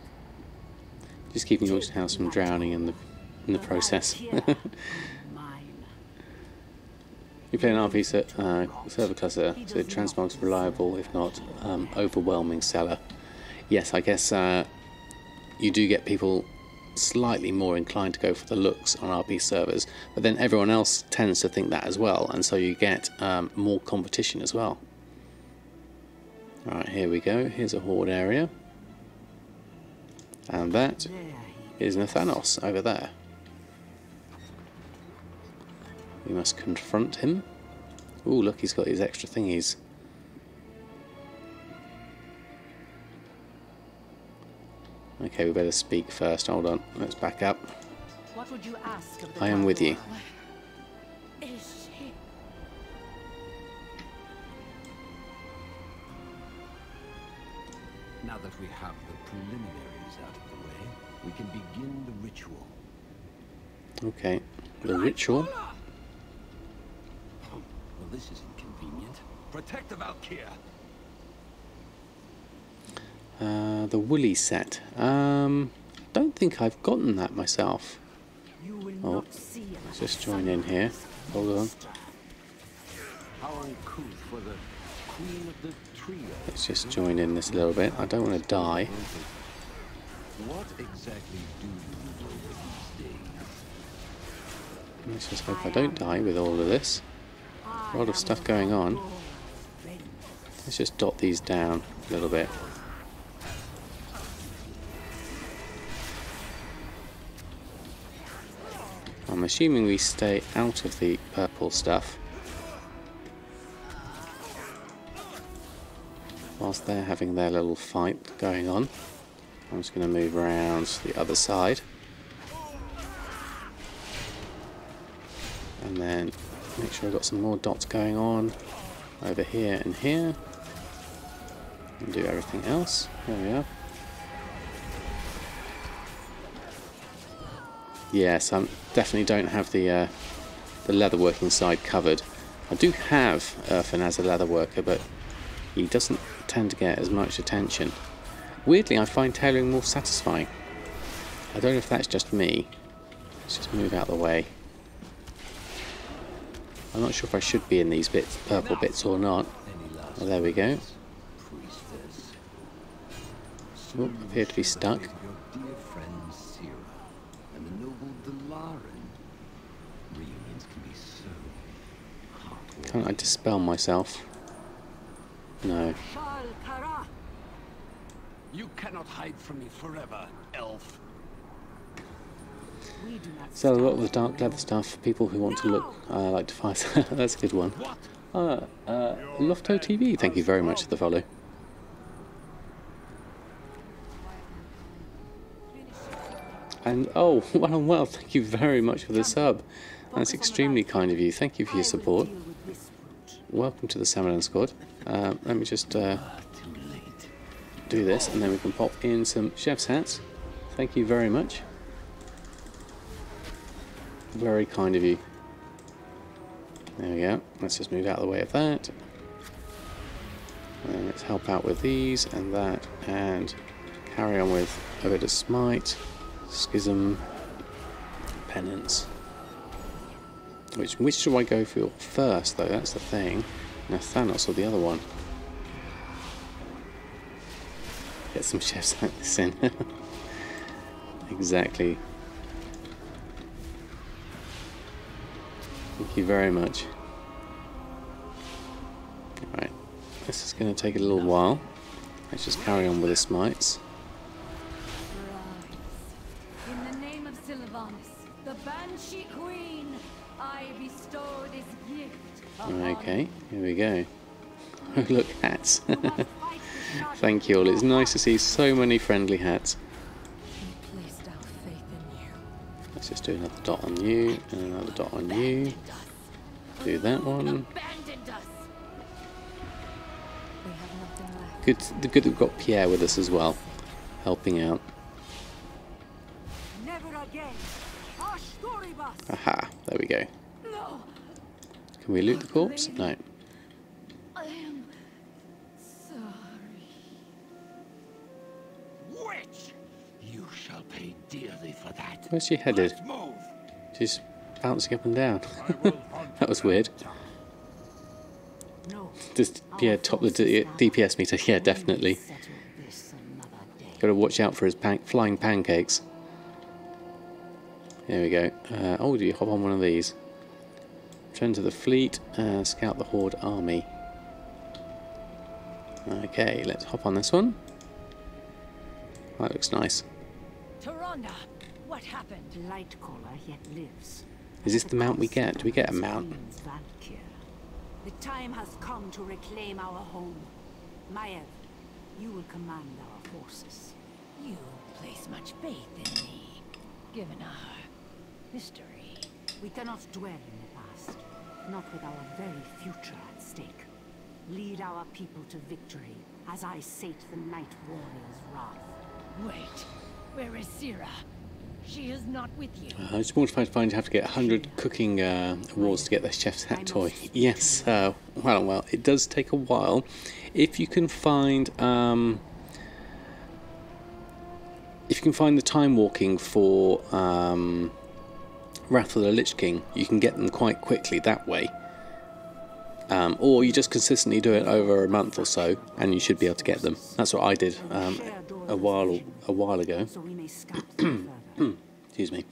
Just keeping the auction house from drowning in the process. You play an RP server cluster, so transmog's reliable, if not overwhelming seller. Yes, I guess you do get people slightly more inclined to go for the looks on RP servers, but then everyone else tends to think that as well, and so you get more competition as well. Alright, here we go. Here's a horde area. And that is Nathanos over there. We must confront him. Ooh, look, he's got his extra thingies. Okay, we better speak first. Hold on, let's back up. What would you ask of the I am with you. Is he? Now that we have the preliminaries out of the way, we can begin the ritual. Okay, the ritual. Well, this is inconvenient. Protect the Valkyria. The woolly set. Don't think I've gotten that myself. Oh, let's just join in here. Hold on. How uncouth for the queen of the trio. Let's just join in this a little bit. I don't want to die. What exactly do you do these days? Let's just hope I don't die with all of this. A lot of stuff going on. Let's just dot these down a little bit. I'm assuming we stay out of the purple stuff. whilst they're having their little fight going on, I'm just going to move around to the other side. And then make sure I've got some more dots going on over here and here. And do everything else. There we are. Yes, I definitely don't have the leatherworking side covered. I do have Erfan as a leatherworker, but he doesn't tend to get as much attention. Weirdly, I find tailoring more satisfying. I don't know if that's just me. Let's just move out of the way. I'm not sure if I should be in these bits, purple bits or not. Oh, there we go. Oh, appear to be stuck. Can't I dispel myself? No. You cannot hide from me forever, elf. So a lot of the dark leather stuff for people who want to look like Defiance. That's a good one. Lofto TV, thank you very much for the follow. And oh, well, thank you very much for the sub. That's extremely kind of you. Thank you for your support. Welcome to the Samadan squad. Let me just do this, and then we can pop in some chef's hats. Thank you very much. Very kind of you. There we go. Let's just move out of the way of that. And let's help out with these and that, and carry on with a bit of smite, schism, penance. Which do I go for first, though? That's the thing. Now Thanos or the other one. Get some chef's hats in. Exactly. Thank you very much. Alright, this is going to take a little while. Let's just carry on with the smites. In the name of Sylvanas, the Banshee Queen, I bestow this gift upon Okay, here we go. Look, hats. Thank you all. It's nice to see so many friendly hats. We placed our faith in you. Let's just do another dot on you, and another dot on you. Do that one. Abandoned us. We have nothing left. Good that we've got Pierre with us as well, helping out. Never again. Our story bus. Aha, there we go. No, Can we loot the corpse? No. I am sorry. Witch! You shall pay dearly for that. Where's she headed? Let's move. She's bouncing up and down. That was weird. No. Does Pierre top the DPS meter? Yeah, definitely. Settle this another day. Got to watch out for his flying pancakes. There we go. Oh, do you hop on one of these? Return to the fleet. Scout the Horde army. Okay, let's hop on this one. That looks nice. Taronda, what happened? Lightcaller yet lives. Is this the mount we get? Do we get a mount? The time has come to reclaim our home. Maiev, you will command our forces. You place much faith in me, given our history. We cannot dwell in the past, not with our very future at stake. Lead our people to victory, as I sate the Night Warrior's wrath. Wait, where is Sira? She is not with you. It's mortified to find you have to get 100 cooking awards to get the chef's hat toy. Yes, well, it does take a while. If you can find the time walking for Wrath of the Lich King, you can get them quite quickly that way. Or you just consistently do it over a month or so, and you should be able to get them. That's what I did a while ago. So we may scout them further. Excuse me.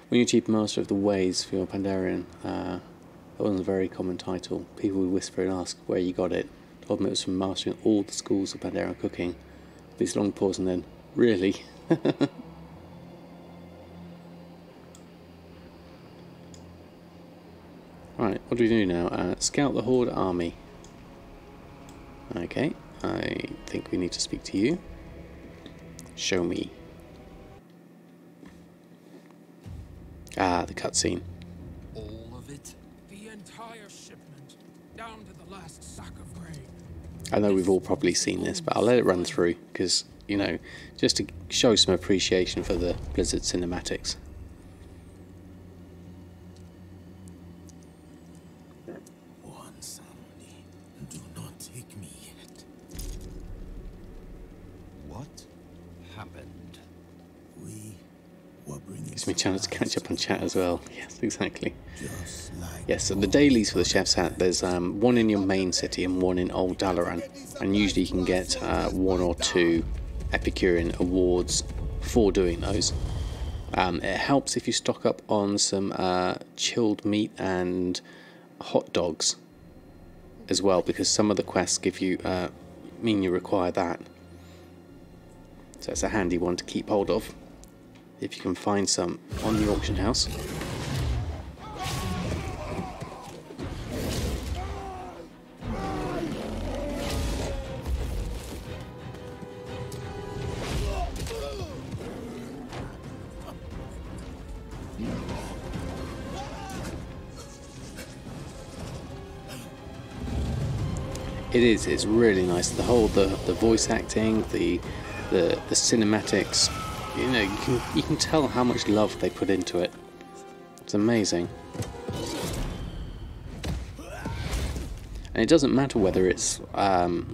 When you achieve Master of the Ways for your Pandarian, that wasn't a very common title. People would whisper and ask where you got it. Told me it was from mastering all the schools of Pandarian cooking. This long pause and then, really? Right, what do we do now? Scout the Horde army. Okay, I think we need to speak to you. Show me. Ah, the cutscene. All of it? The entire shipment, down to the last sack of grain. I know we've all probably seen this, but I'll let it run through because, you know, just to show some appreciation for the Blizzard cinematics. Once only. Do not take me yet. What happened? We were bringing. Gives me a chance to catch up on chat as well. Yes, exactly. Just like Yes, so the dailies for the Chef's Hat, there's one in your main city and one in Old Dalaran, and usually you can get 1 or 2 Epicurean awards for doing those. It helps if you stock up on some chilled meat and hot dogs as well, because some of the quests give you mean you require that. So it's a handy one to keep hold of if you can find some on the auction house. It's really nice. The whole the voice acting, the cinematics, you know, you can tell how much love they put into it. It's amazing. And it doesn't matter whether it's kind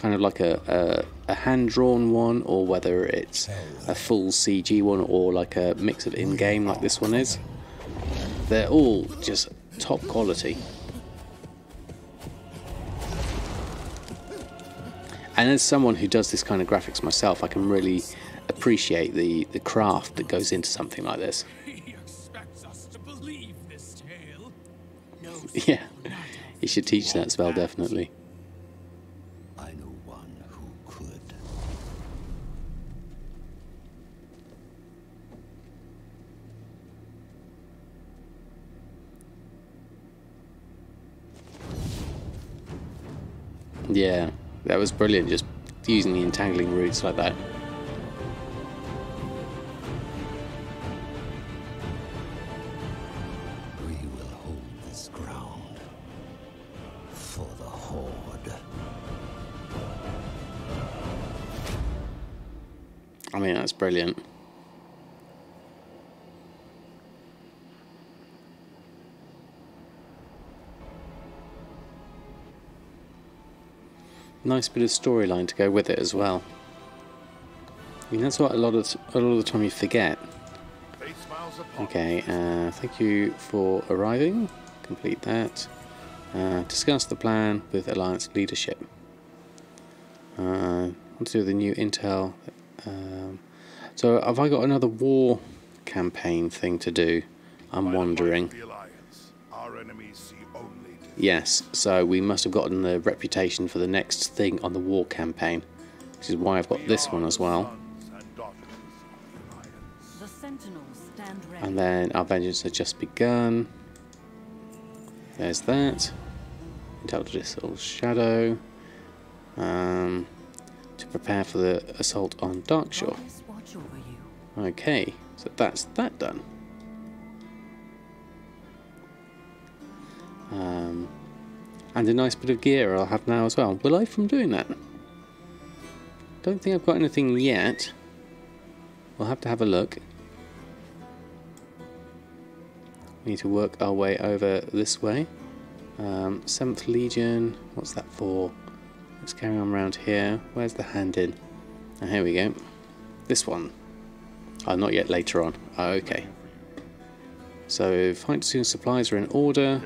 of like a hand-drawn one, or whether it's a full CG one, or like a mix of in-game like this one is. They're all just top quality. And as someone who does this kind of graphics myself, I can really appreciate the craft that goes into something like this. He expects us to believe this tale. Yeah, you should teach that spell, definitely. I know one who could. Yeah, that was brilliant, just using the entangling roots like that. We will hold this ground for the Horde. I mean, that's brilliant. Nice bit of storyline to go with it as well. I mean, that's what a lot of the time you forget. Okay, thank you for arriving. Complete that. Discuss the plan with Alliance leadership. What to do with the new intel? So have I got another war campaign thing to do? I'm wondering. Yes, so we must have gotten the reputation for the next thing on the war campaign, which is why I've got this one as well. The sentinels stand ready. And then our vengeance has just begun. There's that. Intelligent shadow. To prepare for the assault on Darkshore. Watch over you. Okay, so that's that done. And a nice bit of gear I'll have now as well. Will I from doing that? Don't think I've got anything yet. We'll have to have a look. We need to work our way over this way. 7th Legion, what's that for? Let's carry on around here. Where's the hand in? Oh, here we go. This one. Oh, not yet, later on. Oh, okay. So, fight soon supplies are in order.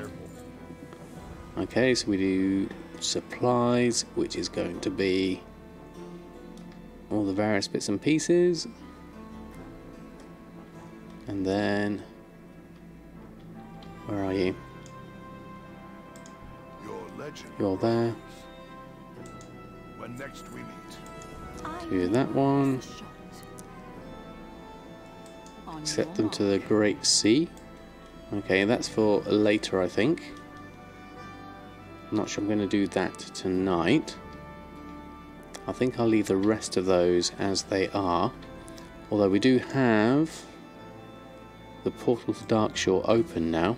Okay, so we do supplies, which is going to be all the various bits and pieces. And then, where are you? You're there. When next we meet. Do that one. Set them to the Great Sea. Okay, that's for later, I think. I'm not sure I'm going to do that tonight. I think I'll leave the rest of those as they are. Although we do have the portal to Darkshore open now.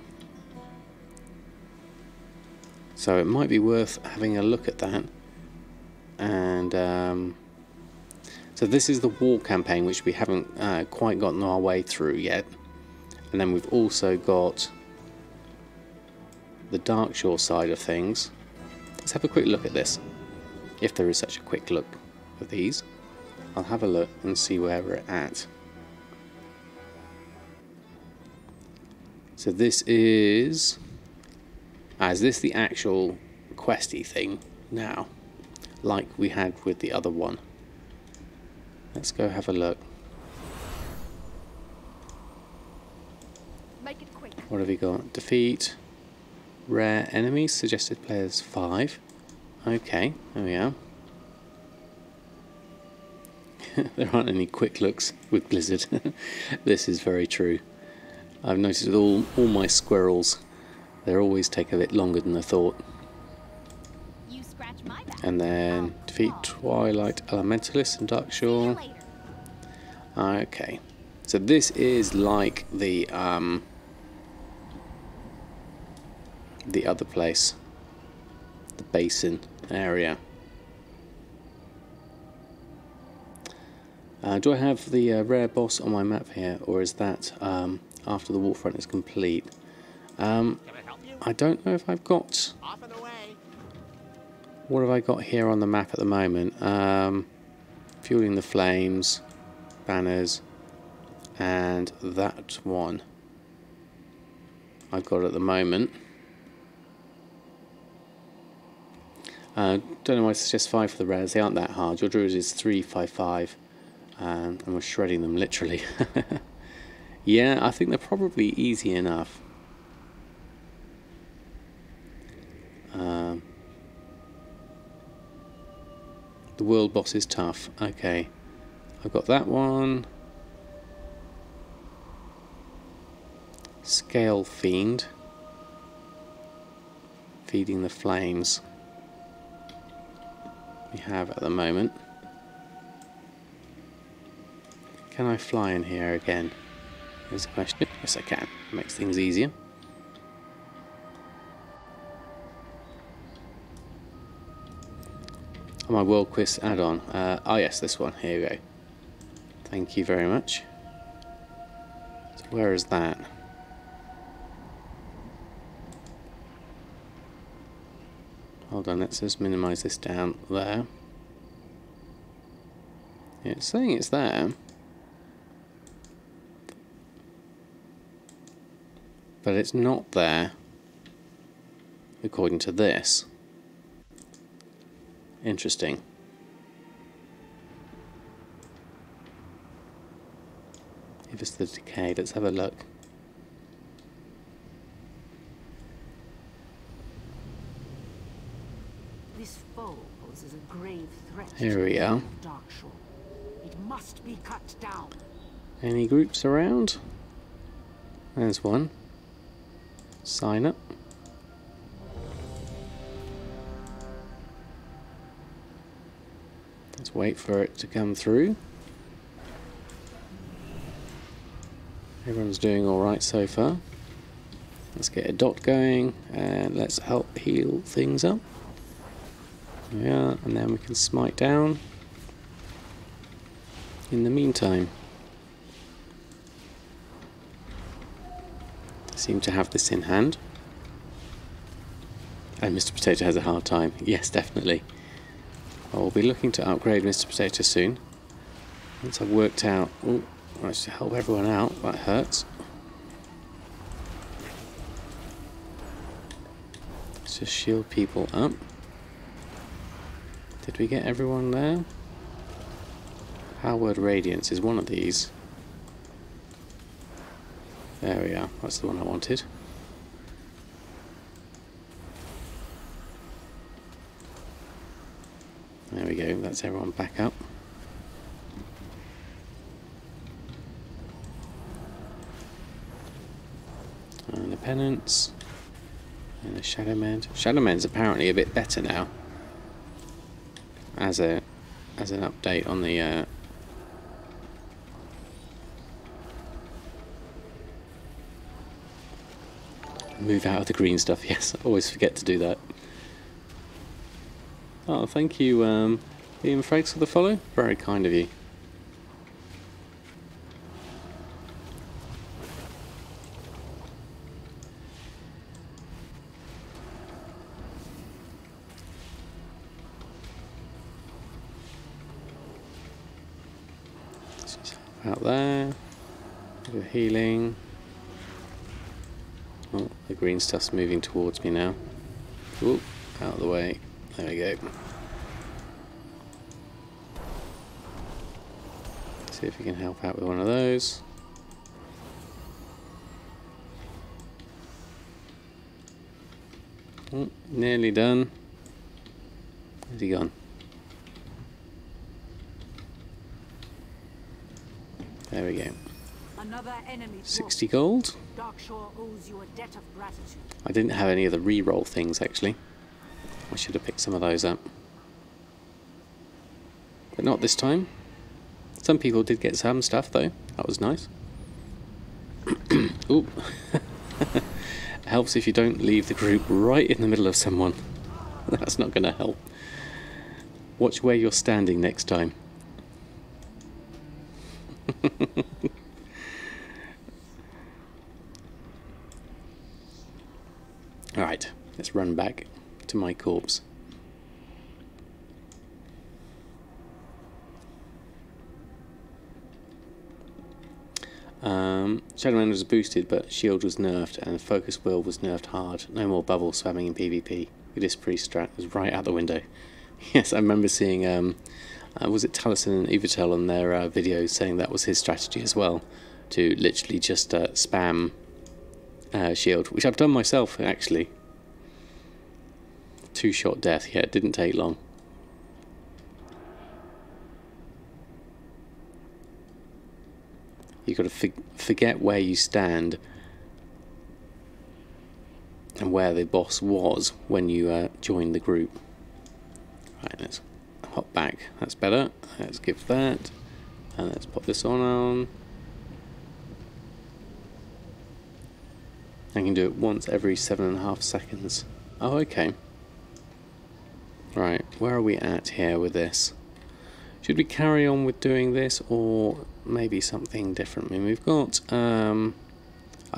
So it might be worth having a look at that. And so this is the war campaign, which we haven't quite gotten our way through yet. And then we've also got the Darkshore side of things. Let's have a quick look at this. If there is such a quick look at these. I'll have a look and see where we're at. So this is... is this the actual questy thing now? Like we had with the other one. Let's go have a look. Make it quick. What have we got? Defeat rare enemies, suggested players 5. Okay, there we are. There aren't any quick looks with Blizzard. This is very true. I've noticed with all my squirrels, they always take a bit longer than I thought. You scratch my back. And then defeat Twilight Elementalists in Darkshore. Okay, so this is like the other place, the basin area. Do I have the rare boss on my map here, or is that after the waterfront is complete? I don't know if I've got... What have I got here on the map at the moment? Fueling the Flames, banners, and that one I've got at the moment. Don't know why I suggest 5 for the rares. They aren't that hard. Your Druid is 3, 5, 5. And we're shredding them literally. Yeah, I think they're probably easy enough. The world boss is tough. Okay, I've got that one. Scale Fiend. Feeding the Flames. We have at the moment. Can I fly in here again? Here's the question. Yes, I can. Makes things easier. Oh, my World Quiz add-on. Oh yes, this one. Here we go. Thank you very much. So where is that? Hold on, let's just minimize this down there. Yeah, it's saying it's there. But it's not there, according to this. Interesting. If it's the decay, let's have a look. This foe poses a grave threat. Here we are. Darkshore. It must be cut down. Any groups around? There's one. Sign up. Let's wait for it to come through. Everyone's doing alright so far. Let's get a dot going and let's help heal things up. There we are, and then we can smite down in the meantime. Seem to have this in hand. And Mr. Potato has a hard time. Yes, definitely. Well, we'll be looking to upgrade Mr. Potato soon. Once I've worked out... Oh, I should help everyone out. That hurts. Let's just shield people up. Did we get everyone there? Howard Radiance is one of these. There we are, that's the one I wanted. There we go, that's everyone back up. And the Penance. And the Shadowmen. Shadowmen's apparently a bit better now. As a There's an update on the move out of the green stuff. Yes, I always forget to do that. Oh, thank you, Ian Frakes, for the follow. Very kind of you. Out there, bit of healing. Oh, the green stuff's moving towards me now. Ooh, out of the way. There we go. See if we can help out with one of those. Oh, nearly done. Where's he gone? There we go. Another enemy 60 gold. Darkshore owes you a debt of gratitude. I didn't have any of the re-roll things actually. I should have picked some of those up. But not this time. Some people did get some stuff though. That was nice. Ooh. Helps if you don't leave the group right in the middle of someone. That's not going to help. Watch where you're standing next time. Alright, let's run back to my corpse. Shadowman was boosted, but shield was nerfed, and focus will was nerfed hard. No more bubble spamming in PvP. This priest strat was right out the window. Yes, I remember seeing, was it Taliesin and Evitel on their videos saying that was his strategy as well, to literally just spam shield, which I've done myself actually. 2-shot death, yeah, it didn't take long. You've got to forget where you stand and where the boss was when you joined the group. Right, let's hop back. That's better. Let's give that. And let's pop this on. I can do it once every 7.5 seconds. Oh, okay. Right, where are we at here with this? Should we carry on with doing this, or maybe something different? I mean, we've got a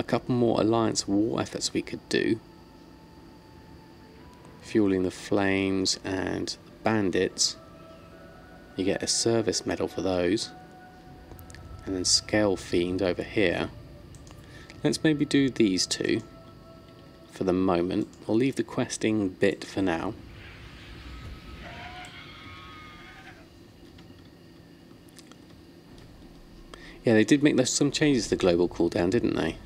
couple more Alliance war efforts we could do. Fueling the flames and the bandits. You get a service medal for those. And then Scale Fiend over here. Let's maybe do these two for the moment. We'll leave the questing bit for now. Yeah, they did make some changes to the global cooldown, didn't they?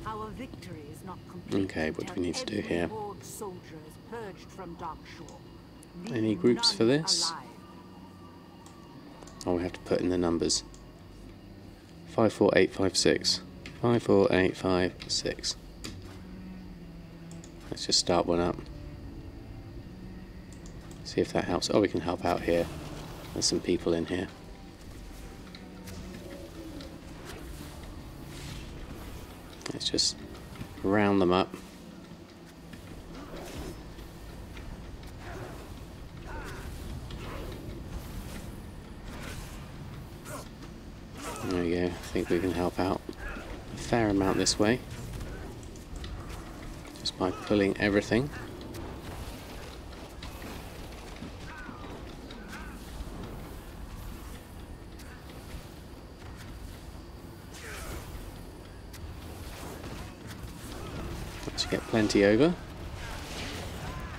Our victory is not complete. Okay, what do we need to do here? From Darkshore. Any groups for this? Alive. Oh, we have to put in the numbers. 54856. 54856. Let's just start one up. See if that helps. Oh, we can help out here. There's some people in here. Let's just round them up. There we go. I think we can help out a fair amount this way. Just by pulling everything. Let's get plenty over.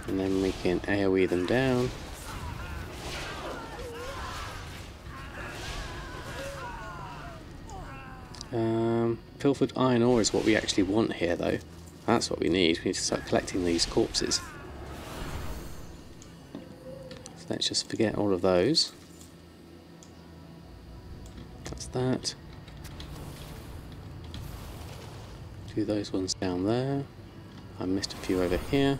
And then we can AoE them down. Pilfered iron ore is what we actually want here though. That's what we need. We need to start collecting these corpses. So let's just forget all of those. That's that. Do those ones down there. I missed a few over here.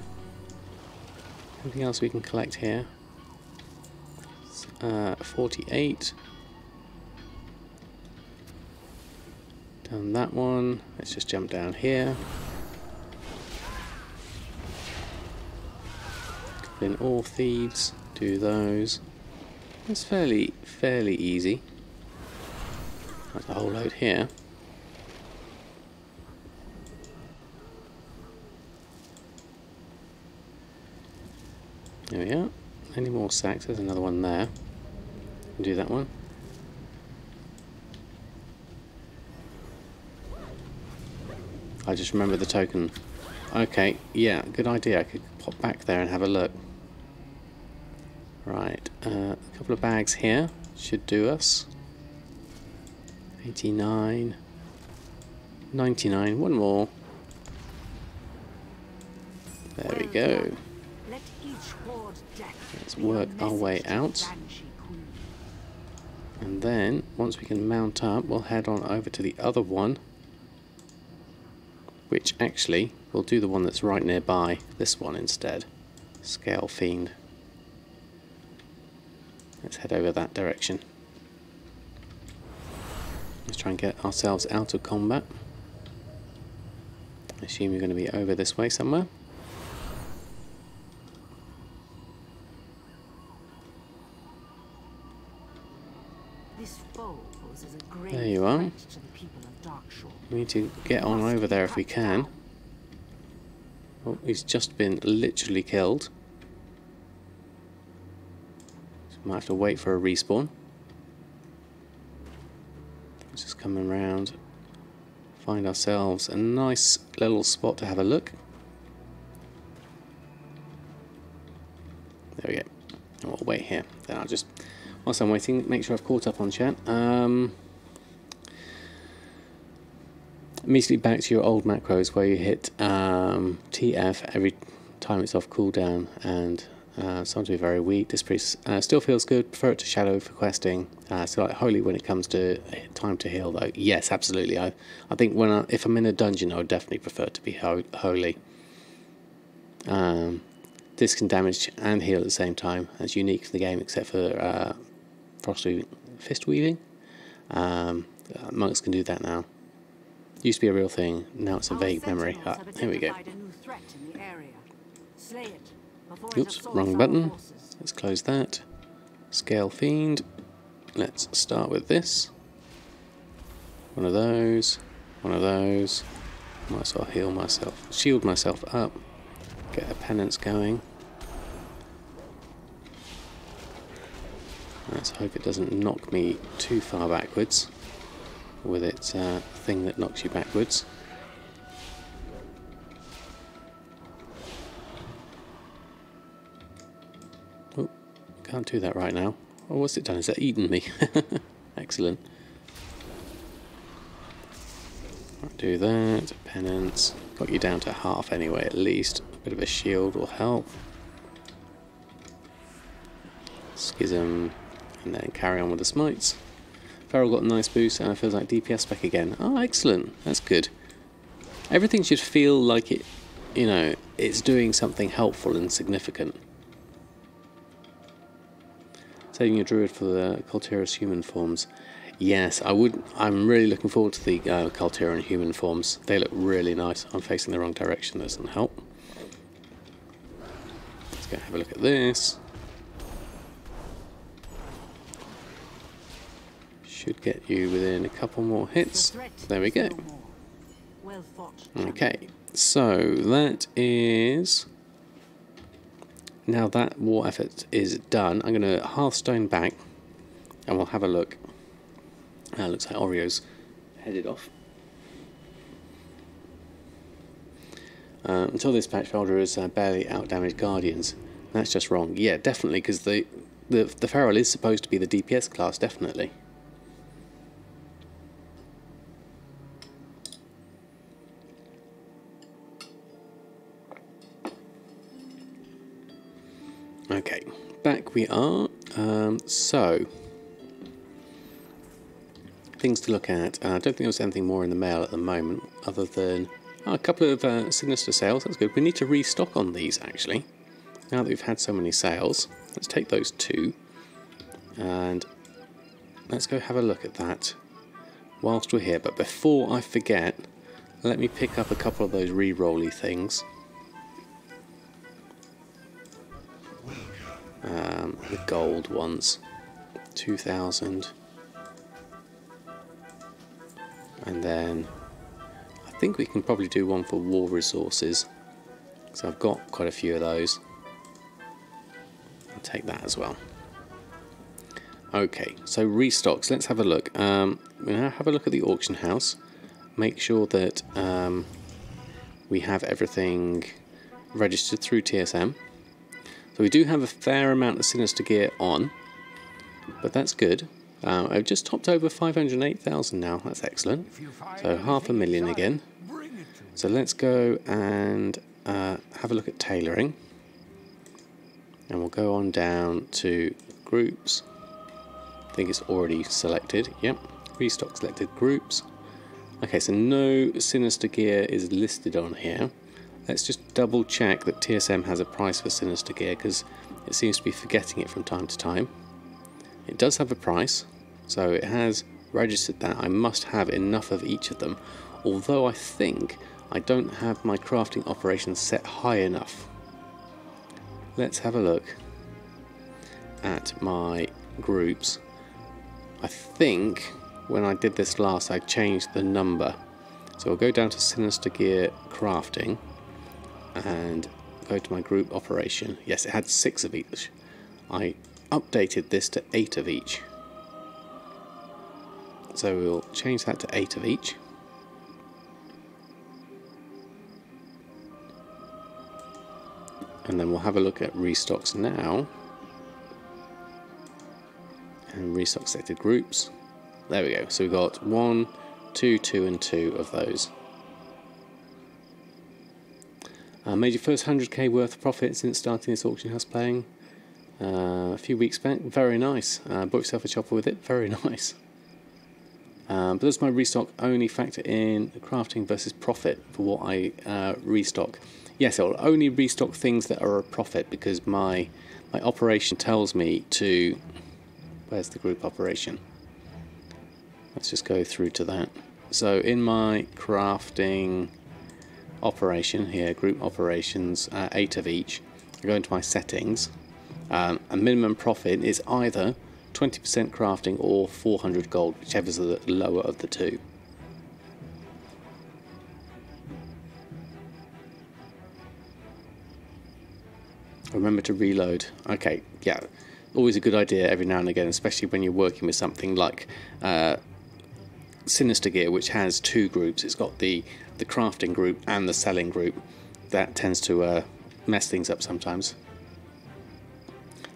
Anything else we can collect here? 48. Done that one. Let's just jump down here. Then all thieves, do those. That's fairly easy. That's a whole load here. There we are. Any more sacks? There's another one there. Do that one. I just remembered the token. Okay, yeah, good idea. I could pop back there and have a look. Right, a couple of bags here should do us. 89, 99, one more. There we go. Let's work our way out. And then, once we can mount up, we'll head on over to the other one. Which actually, we'll do the one that's right nearby. This one instead. Scale Fiend. Let's head over that direction. Let's try and get ourselves out of combat. I assume you're going to be over this way somewhere. This foe poses a great there you are. threat to the people of Darkshore. We need to get on over there if we can. Oh, he's just been literally killed. So we might have to wait for a respawn. Let's just come around, find ourselves a nice little spot to have a look. There we go. And we'll wait here. Then I'll just, whilst I'm waiting, make sure I've caught up on chat. Immediately back to your old macros where you hit TF every time it's off cooldown and sounds to be very weak. This still feels good. Prefer it to Shadow for questing. Still like Holy when it comes to time to heal though. Yes, absolutely. I think if I'm in a dungeon I would definitely prefer to be Holy. This can damage and heal at the same time. That's unique to the game except for Fist Weaving. Monks can do that now. Used to be a real thing, now it's a vague memory. Here we go. Oops, wrong button. Let's close that. Scale Fiend. Let's start with this. One of those. One of those. Might as well heal myself. Shield myself up. Get a penance going. Let's hope it doesn't knock me too far backwards with its thing that knocks you backwards. Oh, can't do that right now. Oh, what's it done? Has it eaten me? Excellent. Right, do that. Penance. Got you down to half anyway, at least. A bit of a shield will help. Schism. And then carry on with the smites. Feral got a nice boost and it feels like DPS spec again. Oh, excellent. That's good. Everything should feel like it, you know, it's doing something helpful and significant. Saving your druid for the Cultiras human forms. Yes, I would. I'm really looking forward to the Cultira and human forms. They look really nice. I'm facing the wrong direction. That doesn't help. Let's go have a look at this. Should get you within a couple more hits. There we go. Okay, so that is... Now that war effort is done, I'm going to Hearthstone back and we'll have a look. Looks like Oreo's headed off. Until this patch, Felder is barely outdamaged Guardians. That's just wrong. Yeah, definitely, because the Feral is supposed to be the DPS class, definitely. Okay, back we are. So, things to look at. I don't think there's anything more in the mail at the moment, other than a couple of Sinister sales. That's good. We need to restock on these, actually. now that we've had so many sales, let's take those 2 and let's go have a look at that whilst we're here. But before I forget, let me pick up a couple of those re-rolly things. The gold ones, 2,000. And then I think we can probably do one for war resources. So I've got quite a few of those. I'll take that as well. Okay, so restocks. Let's have a look. We'll now have a look at the auction house. Make sure that we have everything registered through TSM. So we do have a fair amount of Sinister gear on, but that's good. I've just topped over 508,000 now. That's excellent. So 500,000 again. So let's go and have a look at tailoring. And we'll go on down to groups. I think it's already selected. Yep. Restock selected groups. Okay, so no Sinister gear is listed on here. Let's just double check that TSM has a price for Sinister gear, because it seems to be forgetting it from time to time. It does have a price, so it has registered that. I must have enough of each of them, although I think I don't have my crafting operations set high enough. Let's have a look at my groups. I think when I did this last I changed the number. So I'll go down to Sinister gear crafting and go to my group operation. Yes, it had 6 of each. I updated this to 8 of each. So we'll change that to 8 of each. And then we'll have a look at restocks now. And restock selected groups. There we go. So we've got 1, 2, 2 and 2 of those. Made your first 100k worth of profit since starting this auction house playing. A few weeks back. Very nice. Bought yourself a chopper with it. Very nice. But does my restock only factor in crafting versus profit for what I restock? Yes, it will only restock things that are a profit, because my operation tells me to... Where's the group operation? Let's just go through to that. So in my crafting operation here, group operations, 8 of each, I go into my settings. A minimum profit is either 20% crafting or 400 gold, whichever's the lower of the two. Remember to reload. Okay, yeah, always a good idea every now and again, especially when you're working with something like Sinister gear, which has 2 groups. It's got the crafting group and the selling group. That tends to mess things up sometimes.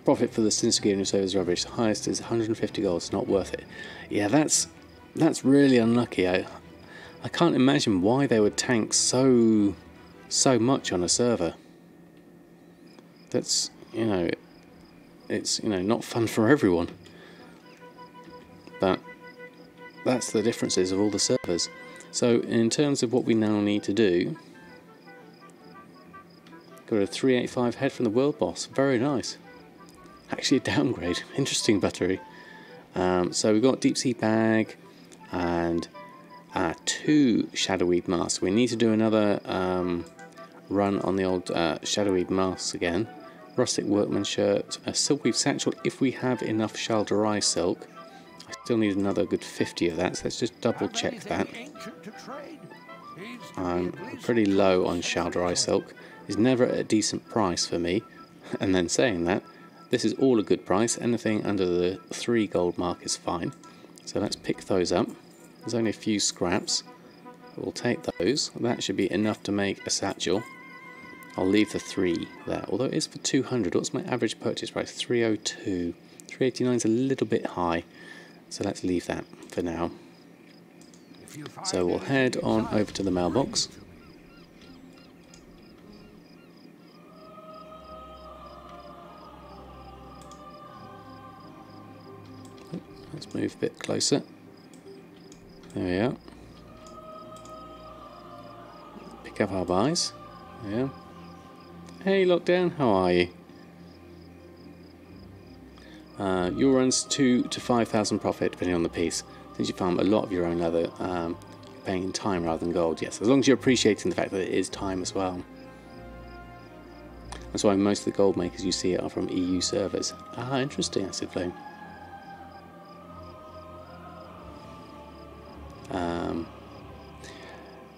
Profit for the Sinister gear in your server is rubbish. The highest is 150 gold. It's not worth it. Yeah, that's really unlucky. I can't imagine why they would tank so much on a server. That's, it's not fun for everyone. But that's the differences of all the servers. So in terms of what we now need to do, got a 385 head from the world boss. Very nice. Actually a downgrade. Interesting battery. So we've got deep sea bag and 2 shadowweed masks. We need to do another run on the old shadowweed masks again. Rustic workman shirt, a silkweave satchel if we have enough Shalderai silk. I still need another good 50 of that, so let's just double check that. I'm pretty low on Shalderai silk. It's never at a decent price for me. And then saying that, this is all a good price. Anything under the 3 gold mark is fine. So let's pick those up. There's only a few scraps. We'll take those. That should be enough to make a satchel. I'll leave the 3 there, although it is for 200. What's my average purchase price? 302. 389 is a little bit high, so let's leave that for now. So we'll head on over to the mailbox. Let's move a bit closer. There we are. Pick up our buys. Yeah. Hey Lockdown, how are you? Your runs 2,000 to 5,000 profit depending on the piece. Since you farm a lot of your own leather, you're paying in time rather than gold. Yes, as long as you're appreciating the fact that it is time as well. That's why most of the gold makers you see are from EU servers. Ah, interesting, Acid Flame.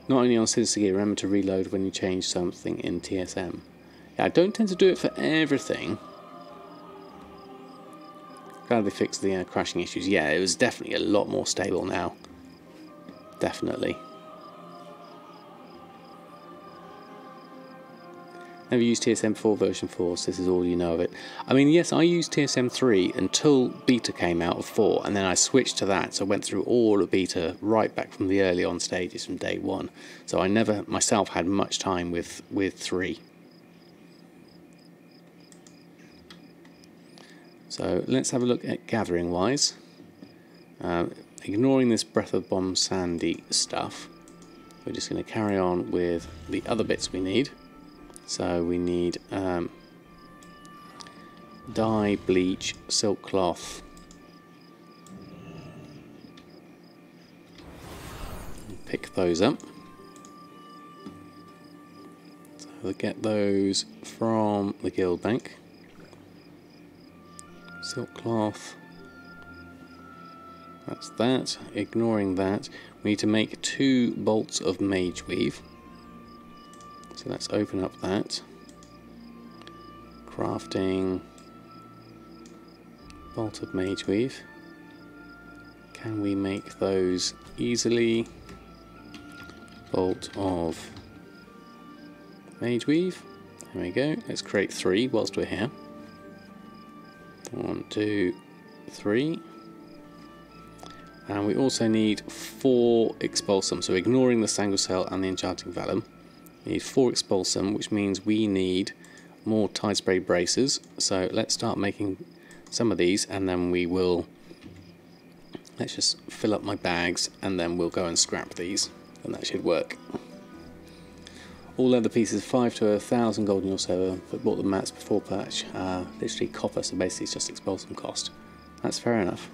Not only on Sinister gear, remember to reload when you change something in TSM. Yeah, I don't tend to do it for everything. Glad they fixed the crashing issues. Yeah, it was definitely a lot more stable now. Definitely. Never used TSM before version 4, so this is all you know of it. I mean, yes, I used TSM 3 until beta came out of 4, and then I switched to that, so I went through all of beta right back from the early on stages from day 1. So I never myself had much time with 3. So let's have a look at gathering wise. Ignoring this Breath of Bomb Sandy stuff, we're just going to carry on with the other bits we need. So we need dye, bleach, silk cloth. Pick those up. So we'll get those from the guild bank. Silk cloth. That's that. Ignoring that, we need to make 2 bolts of mage weave. So let's open up that. Crafting. Bolt of mage weave. Can we make those easily? Bolt of mage weave. There we go. Let's create 3 whilst we're here. 1, 2, 3. And we also need 4 expulsum. So ignoring the Sangucell and the enchanting vellum. We need 4 expulsum, which means we need more tide spray braces. So let's start making some of these, and then we will, let's just fill up my bags, and then we'll go and scrap these, and that should work. All leather pieces 5 to 1,000 gold in your server, but bought the mats before patch. Literally copper, so basically it's just expulsum cost. That's fair enough.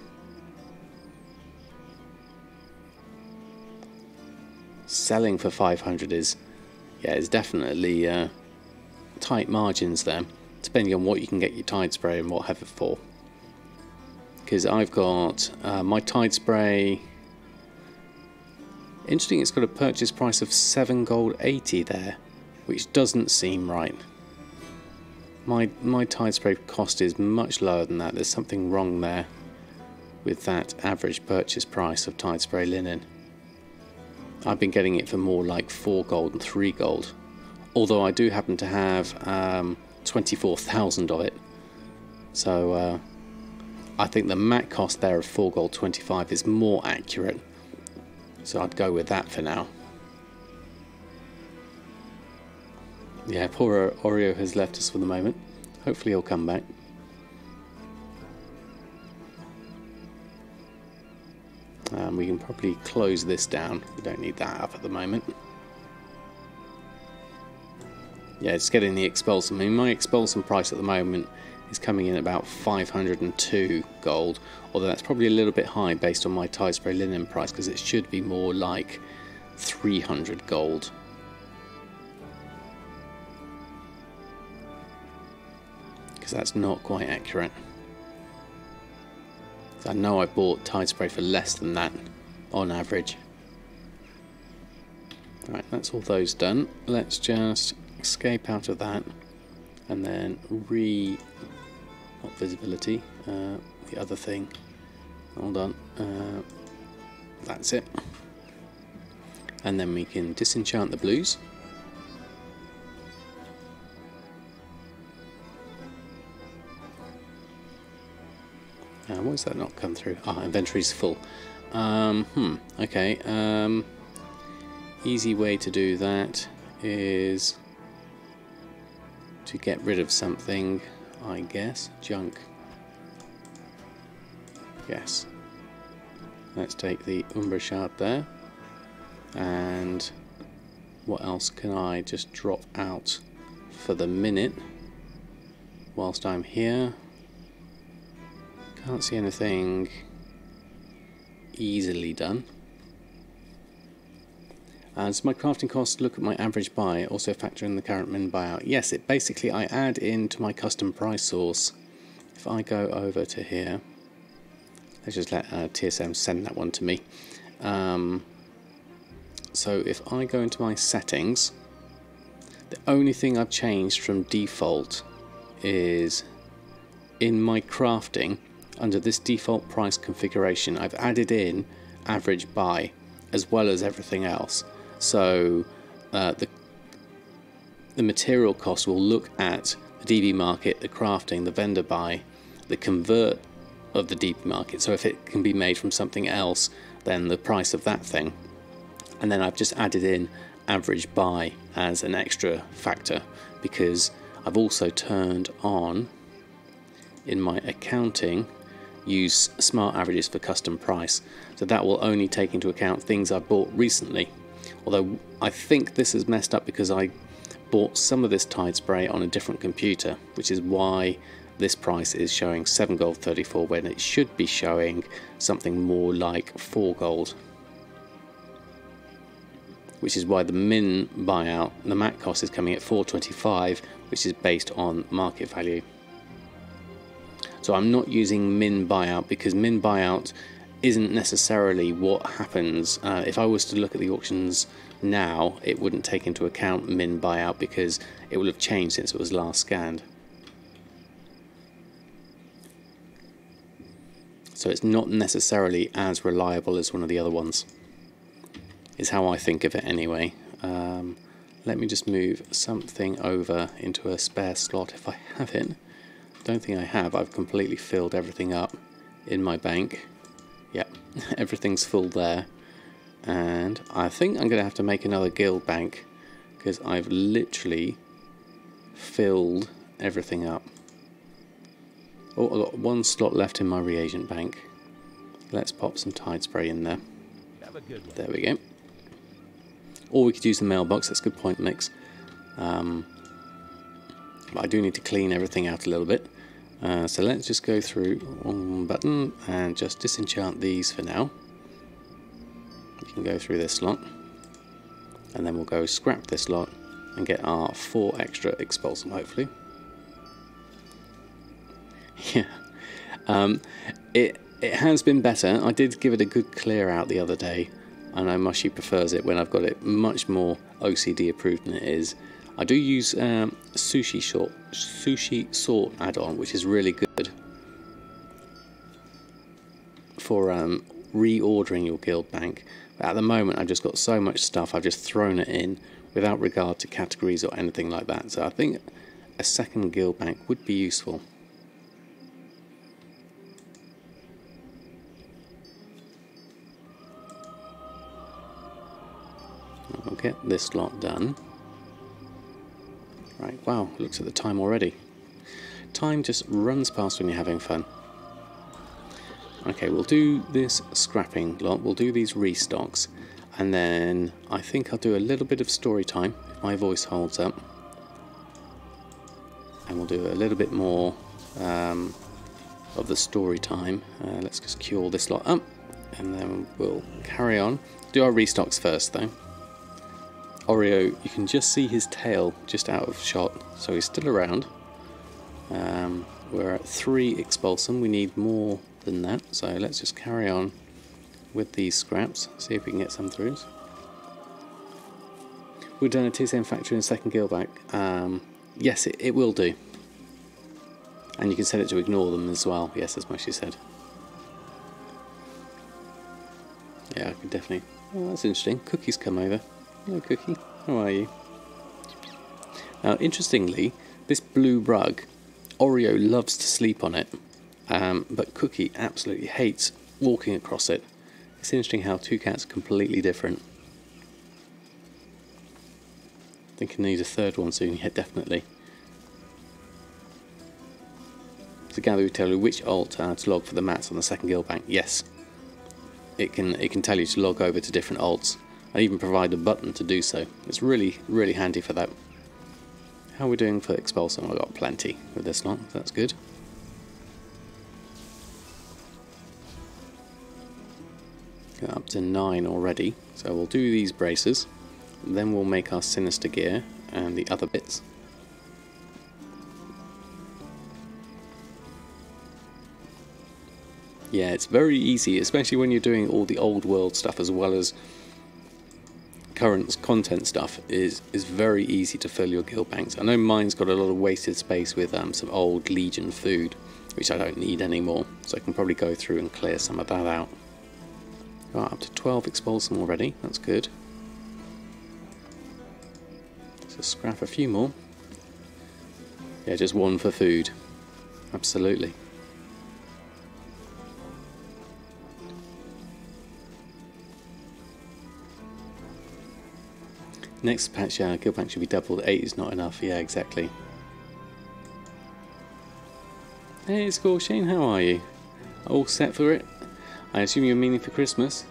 Selling for 500 is, yeah, it's definitely tight margins there, depending on what you can get your tide spray and what have it for. Because I've got my tide spray. Interesting, it's got a purchase price of 7 gold 80 there, which doesn't seem right. My tide spray cost is much lower than that. There's something wrong there with that average purchase price of tide spray linen. I've been getting it for more like 4 gold and 3 gold. Although I do happen to have 24,000 of it. So I think the mat cost there of 4 gold 25 is more accurate. So I'd go with that for now. Yeah, poor Oreo has left us for the moment. Hopefully he'll come back. We can probably close this down. We don't need that up at the moment. Yeah, it's getting the expulsum. I mean, my expulsum price at the moment is coming in at about 502 gold, although that's probably a little bit high based on my tide spray linen price, because it should be more like 300 gold. Because that's not quite accurate. I know I bought tide spray for less than that on average. Right, that's all those done. Let's just escape out of that and then not visibility, the other thing. Hold on. That's it. And then we can disenchant the blues. Why does that not come through? Ah, inventory's full. Okay. Easy way to do that is to get rid of something, I guess. Junk. Yes. Let's take the Umbra shard there. And what else can I just drop out for the minute whilst I'm here? Can't see anything easily done. Does my crafting cost look at my average buy, also factor in the current min buyout? Yes, it basically, I add into my custom price source. If I go over to here, let's just let TSM send that one to me. So if I go into my settings, the only thing I've changed from default is in my crafting, under this default price configuration, I've added in average buy as well as everything else. So the material cost will look at the DB market, the crafting, the vendor buy, the convert of the DB market. So if it can be made from something else, then the price of that thing. And then I've just added in average buy as an extra factor, because I've also turned on in my accounting use smart averages for custom price. So that will only take into account things I bought recently. Although I think this is messed up because I bought some of this Tide Spray on a different computer, which is why this price is showing 7 gold 34 when it should be showing something more like 4 gold. Which is why the min buyout, the mat cost is coming at 425, which is based on market value. So I'm not using min buyout because min buyout isn't necessarily what happens. If I was to look at the auctions now, it wouldn't take into account min buyout because it will have changed since it was last scanned. So it's not necessarily as reliable as one of the other ones, is how I think of it anyway. Let me just move something over into a spare slot if I have it. Don't think I have. I've completely filled everything up in my bank. Yep, everything's full there. And I think I'm going to have to make another guild bank because I've literally filled everything up. Oh, I've got one slot left in my reagent bank. Let's pop some Tide Spray in there. There we go. Or we could use the mailbox. That's a good point, Mix. But I do need to clean everything out a little bit. So let's just go through one button and just disenchant these for now. We can go through this slot. And then we'll go scrap this lot and get our 4 extra expulsum, hopefully. Yeah. It has been better. I did give it a good clear out the other day. I know Mushy prefers it when I've got it much more OCD approved than it is. I do use sushi sort add-on, which is really good for reordering your guild bank. But at the moment, I've just got so much stuff, I've just thrown it in without regard to categories or anything like that. So I think a second guild bank would be useful. I'll get this lot done. Right, wow, looks at the time already. Time just runs past when you're having fun. Okay, we'll do this scrapping lot, we'll do these restocks, and then I think I'll do a little bit of story time if my voice holds up. And we'll do a little bit more of the story time. Let's just queue all this lot up, and then we'll carry on. Do our restocks first though. Oreo, you can just see his tail just out of shot, so he's still around. We're at 3 expulsum, we need more than that, so let's just carry on with these scraps, see if we can get some through. We've done a TCM factory and second guild back. Yes, it will do. And you can set it to ignore them as well, yes, as Mushy said. Yeah, I could definitely... Oh, that's interesting. Cookie's come over. Hello Cookie, how are you? Now interestingly, this blue rug, Oreo loves to sleep on it, but Cookie absolutely hates walking across it. It's interesting how 2 cats are completely different. I think I need a 3rd one soon, yeah, definitely. So Gather will tell you which alt to log for the mats on the second guild bank. Yes, it can tell you to log over to different alts. I even provide a button to do so. It's really, really handy for that. How are we doing for expulsum? I've got plenty with this lot, that's good. Up to 9 already. So we'll do these braces. Then we'll make our Sinister gear and the other bits. Yeah, it's very easy, especially when you're doing all the old world stuff as well as current content stuff. Is very easy to fill your guild banks. I know mine's got a lot of wasted space with some old Legion food, which I don't need anymore, so I can probably go through and clear some of that out. Right, up to 12 expulsum already, that's good. So scrap a few more. Yeah, just one for food. Absolutely. Next patch, yeah, guild bank should be doubled. 8 is not enough. Yeah, exactly. Hey, Scorching, how are you? All set for it? I assume you're meaning for Christmas?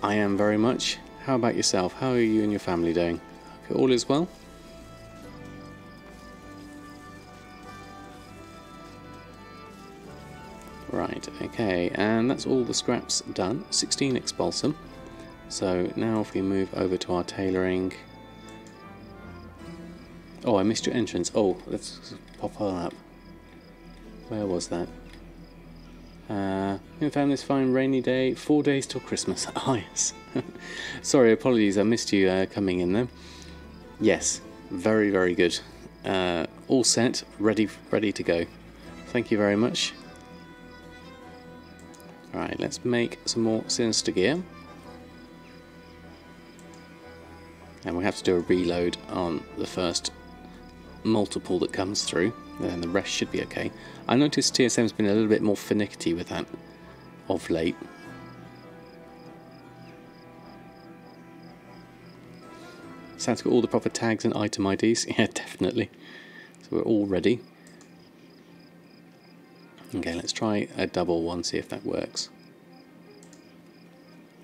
I am very much. How about yourself? How are you and your family doing? Hope all is well? Right, okay, and that's all the scraps done. 16 expulsum. So now if we move over to our tailoring. Oh, I missed your entrance. Oh, let's pop that up. Where was that? We found this fine rainy day. 4 days till Christmas. Oh yes. Sorry, apologies. I missed you coming in there. Yes, very very good. All set, ready to go. Thank you very much. All right, let's make some more Sinister gear. And we have to do a reload on the first multiple that comes through, and then the rest should be okay. I noticed TSM's been a little bit more finicky with that of late. So to get all the proper tags and item IDs. Yeah, definitely. So we're all ready. Okay, let's try a double one, see if that works.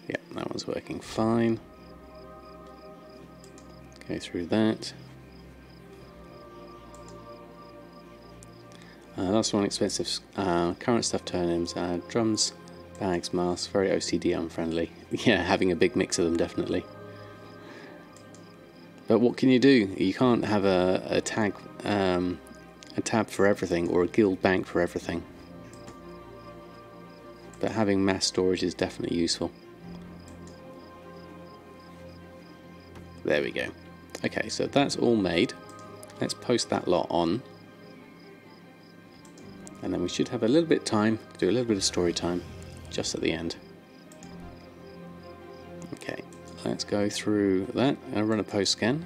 Yeah, that one's working fine. Go through that. Last one, expensive current stuff turn-ins, drums, bags, masks, very OCD unfriendly. Yeah, having a big mix of them, definitely. But what can you do? You can't have a tab for everything or a guild bank for everything. But having mass storage is definitely useful. There we go. Okay, so that's all made. Let's post that lot on. And then we should have a little bit of time to do a little bit of story time just at the end. Okay, let's go through that and run a post scan.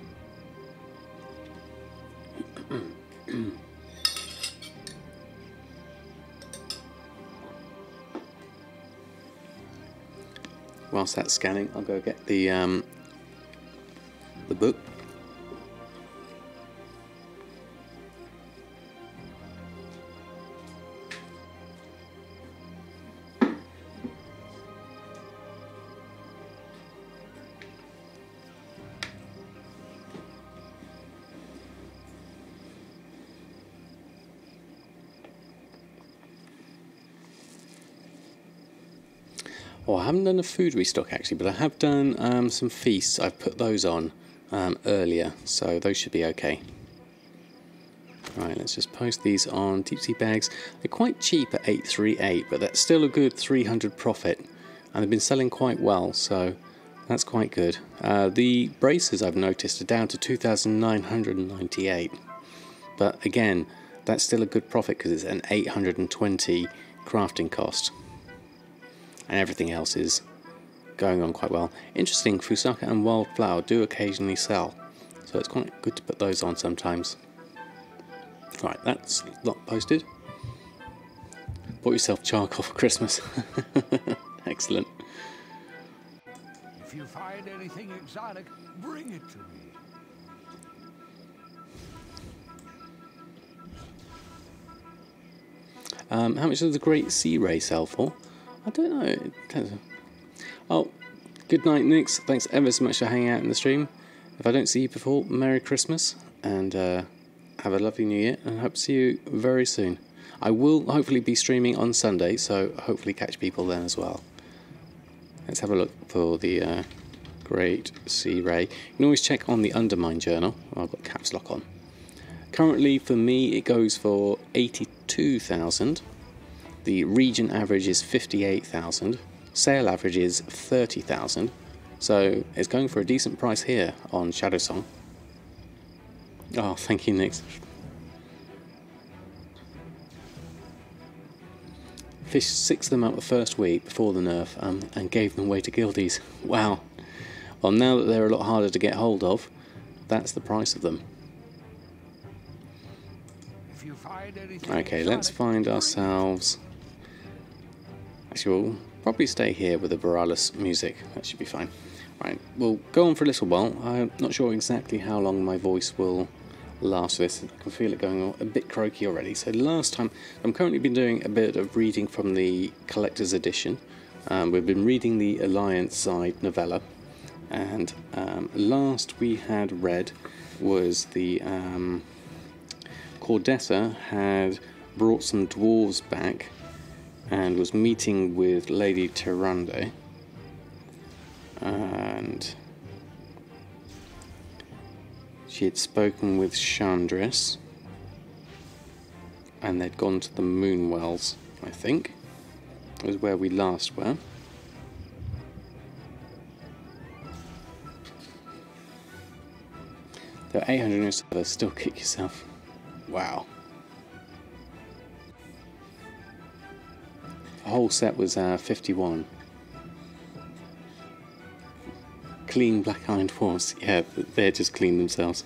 Whilst that's scanning, I'll go get the book. Oh, I haven't done a food restock actually, but I have done some feasts. I've put those on earlier, so those should be okay. Right, let's just post these on deep sea bags. They're quite cheap at 838, but that's still a good 300 profit, and they've been selling quite well, so that's quite good. The braces I've noticed are down to 2,998, but again, that's still a good profit because it's an 820 crafting cost. And everything else is going on quite well. Interesting, Fusaka and Wildflower do occasionally sell, so it's quite good to put those on sometimes. Right, that's not posted. Bought yourself charcoal for Christmas. Excellent. If you find anything exotic, bring it to me. How much does the Great Sea Ray sell for? I don't know. Oh, good night, Nix. Thanks ever so much for hanging out in the stream. If I don't see you before, Merry Christmas and have a lovely New Year, and I hope to see you very soon. I will hopefully be streaming on Sunday, so hopefully catch people then as well. Let's have a look for the Great Sea Ray. You can always check on the Undermine journal. Oh, I've got caps lock on. Currently for me it goes for 82,000. The region average is 58,000. Sale average is 30,000. So it's going for a decent price here on Shadowsong. Oh, thank you, Nix. Fished 6 of them out the first week before the nerf and gave them away to guildies. Wow. Well, now that they're a lot harder to get hold of, that's the price of them. If you find anything Okay, let's find ourselves... Actually, we'll probably stay here with the Viralis music. That should be fine. Right, we'll go on for a little while. I'm not sure exactly how long my voice will last this. I can feel it going a bit croaky already. So last time, I'm currently been doing a bit of reading from the collector's edition. We've been reading the Alliance side novella, and last we had read was the Cordessa had brought some dwarves back and was meeting with Lady Tyrande, and she had spoken with Chandris, and they'd gone to the Moonwells, I think, was where we last were. There are 800 new servers, still kick yourself. Wow. The whole set was 51. Clean black iron dwarves. Yeah, they're just clean themselves.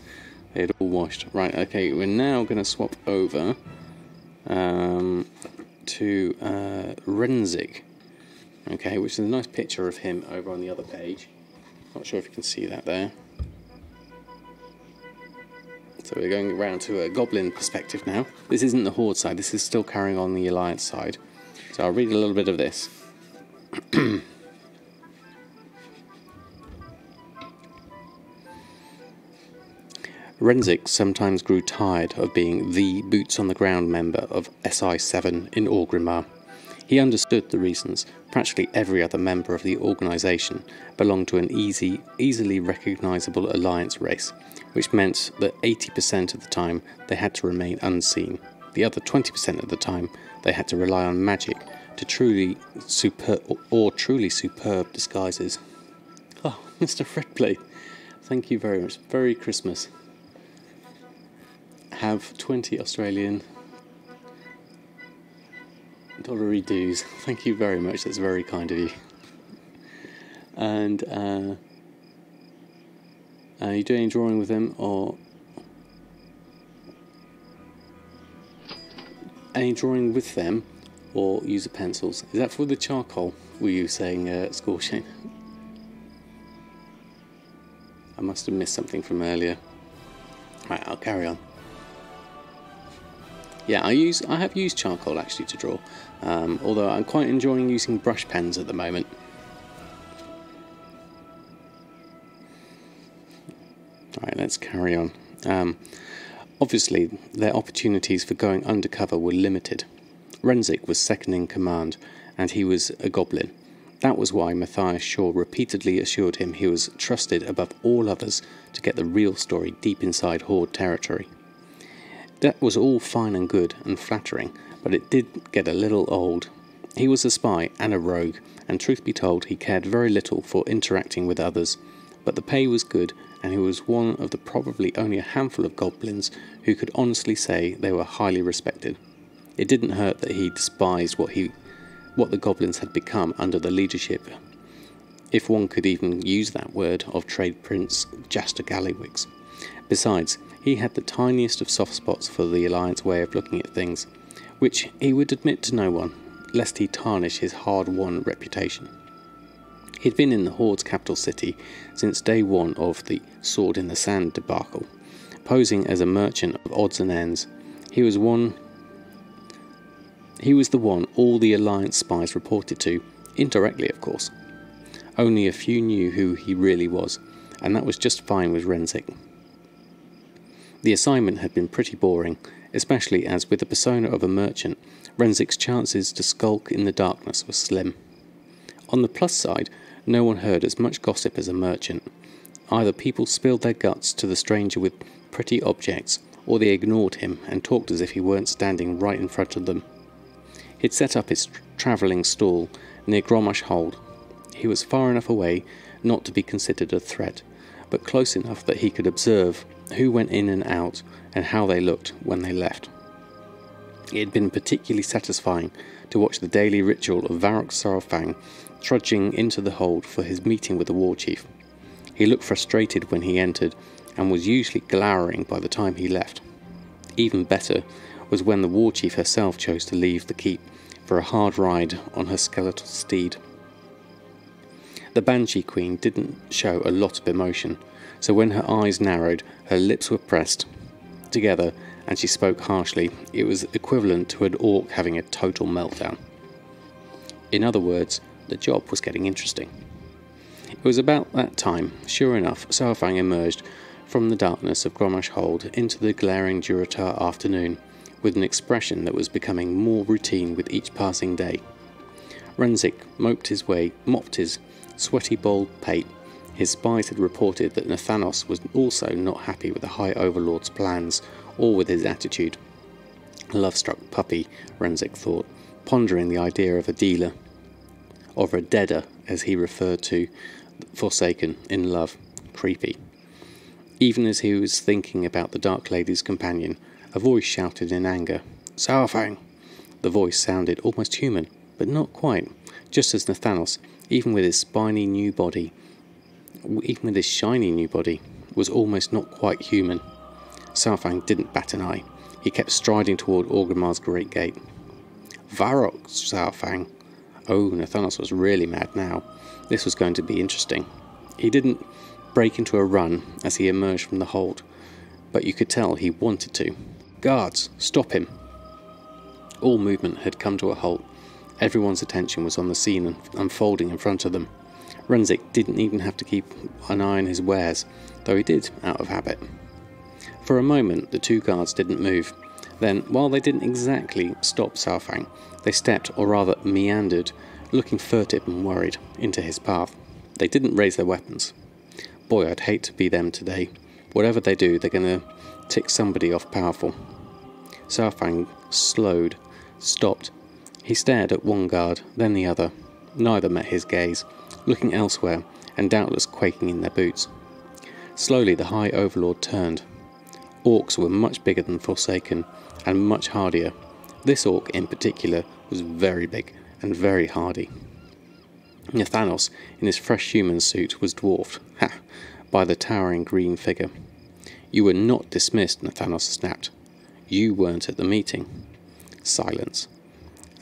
They had all washed. Right, okay, we're now going to swap over to Renzik. Okay, which is a nice picture of him over on the other page. Not sure if you can see that there. So we're going around to a Goblin perspective now. This isn't the Horde side, this is still carrying on the Alliance side. So I'll read a little bit of this. Renzik sometimes grew tired of being the boots-on-the-ground member of SI7 in Orgrimmar. He understood the reasons. Practically every other member of the organisation belonged to an easily recognisable Alliance race, which meant that 80% of the time they had to remain unseen. The other 20% of the time they had to rely on magic to truly superb disguises. Oh, Mr. Fredblade, thank you very much. Very Christmas. Have 20 Australian dollary dues. Thank you very much. That's very kind of you. And are you doing any drawing with them, or any drawing with them, or use the pencils? Is that for the charcoal? Were you saying, Scorching? I must have missed something from earlier. Right, I'll carry on. Yeah, I have used charcoal actually to draw, although I'm quite enjoying using brush pens at the moment. Alright, let's carry on. Obviously, their opportunities for going undercover were limited. Renzik was second in command, and he was a goblin. That was why Matthias Shaw repeatedly assured him he was trusted above all others to get the real story deep inside Horde territory. That was all fine and good and flattering, but it did get a little old. He was a spy and a rogue, and truth be told, he cared very little for interacting with others, but the pay was good, and he was one of the probably only a handful of goblins who could honestly say they were highly respected. It didn't hurt that he despised what the goblins had become under the leadership, if one could even use that word, of Trade Prince Jaster Gallywix. Besides, he had the tiniest of soft spots for the Alliance way of looking at things, which he would admit to no one, lest he tarnish his hard-won reputation. He'd been in the Horde's capital city since day one of the Sword in the Sand debacle, posing as a merchant of odds and ends. He was the one all the Alliance spies reported to, indirectly of course. Only a few knew who he really was, and that was just fine with Renzik. The assignment had been pretty boring, especially as with the persona of a merchant, Renzik's chances to skulk in the darkness were slim. On the plus side, no one heard as much gossip as a merchant. Either people spilled their guts to the stranger with pretty objects, or they ignored him and talked as if he weren't standing right in front of them. He'd set up his travelling stall near Gromash Hold. He was far enough away not to be considered a threat, but close enough that he could observe who went in and out and how they looked when they left. It had been particularly satisfying to watch the daily ritual of Varrock Saurfang trudging into the hold for his meeting with the war chief. He looked frustrated when he entered and was usually glowering by the time he left. Even better was when the war chief herself chose to leave the keep for a hard ride on her skeletal steed. The Banshee Queen didn't show a lot of emotion, so when her eyes narrowed, her lips were pressed together and she spoke harshly, it was equivalent to an orc having a total meltdown. In other words, the job was getting interesting. It was about that time, sure enough, Saurfang emerged from the darkness of Gromash Hold into the glaring Durotar afternoon, with an expression that was becoming more routine with each passing day. Renzik mopped his sweaty bald pate. His spies had reported that Nathanos was also not happy with the High Overlord's plans or with his attitude. A love-struck puppy, Renzik thought, pondering the idea of a dealer, of a deader, as he referred to Forsaken in love. Creepy. Even as he was thinking about the Dark Lady's companion, a voice shouted in anger, "Saurfang!" The voice sounded almost human, but not quite, just as Nathanos, even with his shiny new body, was almost not quite human. Saurfang didn't bat an eye. He kept striding toward Orgrimmar's great gate. Varrock Saurfang! Oh, Nathanos was really mad now. This was going to be interesting. He didn't break into a run as he emerged from the hold, but you could tell he wanted to. Guards, stop him! All movement had come to a halt. Everyone's attention was on the scene unfolding in front of them. Renzik didn't even have to keep an eye on his wares, though he did out of habit. For a moment the two guards didn't move. Then, while they didn't exactly stop Saurfang, they stepped, or rather meandered, looking furtive and worried, into his path. They didn't raise their weapons. Boy, I'd hate to be them today. Whatever they do, they're going to tick somebody off powerful. Saurfang slowed, stopped. He stared at one guard, then the other. Neither met his gaze, looking elsewhere, and doubtless quaking in their boots. Slowly the High Overlord turned. Orcs were much bigger than Forsaken, and much hardier. This orc in particular was very big and very hardy. Nathanos, in his fresh human suit, was dwarfed, by the towering green figure. "You were not dismissed," Nathanos snapped. "You weren't at the meeting." Silence.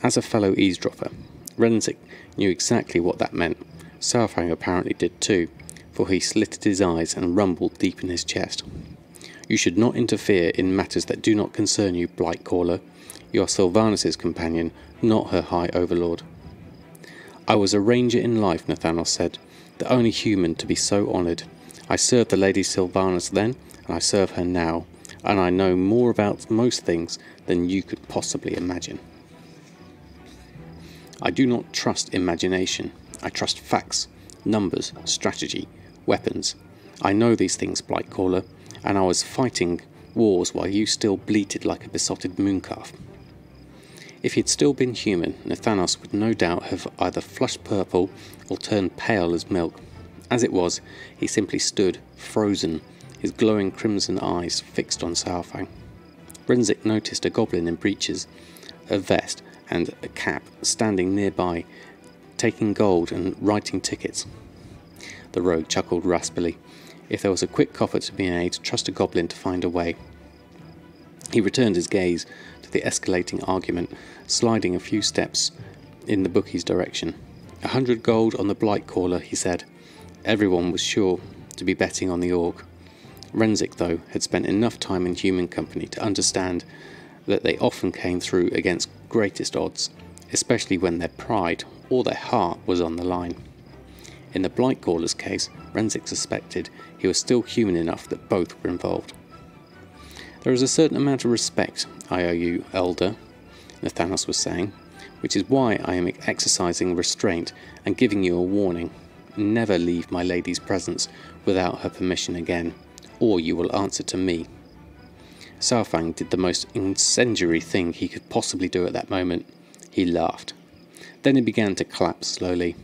As a fellow eavesdropper, Renzik knew exactly what that meant. Saurfang apparently did too, for he slitted his eyes and rumbled deep in his chest. "You should not interfere in matters that do not concern you, Blightcaller. You are Sylvanas' companion, not her High Overlord." "I was a ranger in life," Nathanos said, "the only human to be so honoured. I served the Lady Sylvanas then, and I serve her now, and I know more about most things than you could possibly imagine. I do not trust imagination. I trust facts, numbers, strategy, weapons. I know these things, Blightcaller, and I was fighting wars while you still bleated like a besotted mooncalf." If he had still been human, Nathanos would no doubt have either flushed purple or turned pale as milk. As it was, he simply stood, frozen, his glowing crimson eyes fixed on Saurfang. Renzik noticed a goblin in breeches, a vest, and a cap standing nearby, taking gold and writing tickets. The rogue chuckled raspily. If there was a quick copper to be made, trust a goblin to find a way. He returned his gaze to the escalating argument, sliding a few steps in the bookie's direction. 100 gold on the Blightcaller, he said. Everyone was sure to be betting on the orc. Renzik, though, had spent enough time in human company to understand that they often came through against greatest odds, especially when their pride or their heart was on the line. In the Blightcaller's case, Renzik suspected he was still human enough that both were involved. "There is a certain amount of respect I owe you, Elder," Nathanos was saying, "which is why I am exercising restraint and giving you a warning. never leave my lady's presence without her permission again, or you will answer to me." Saurfang did the most incendiary thing he could possibly do at that moment. He laughed. Then he began to clap slowly.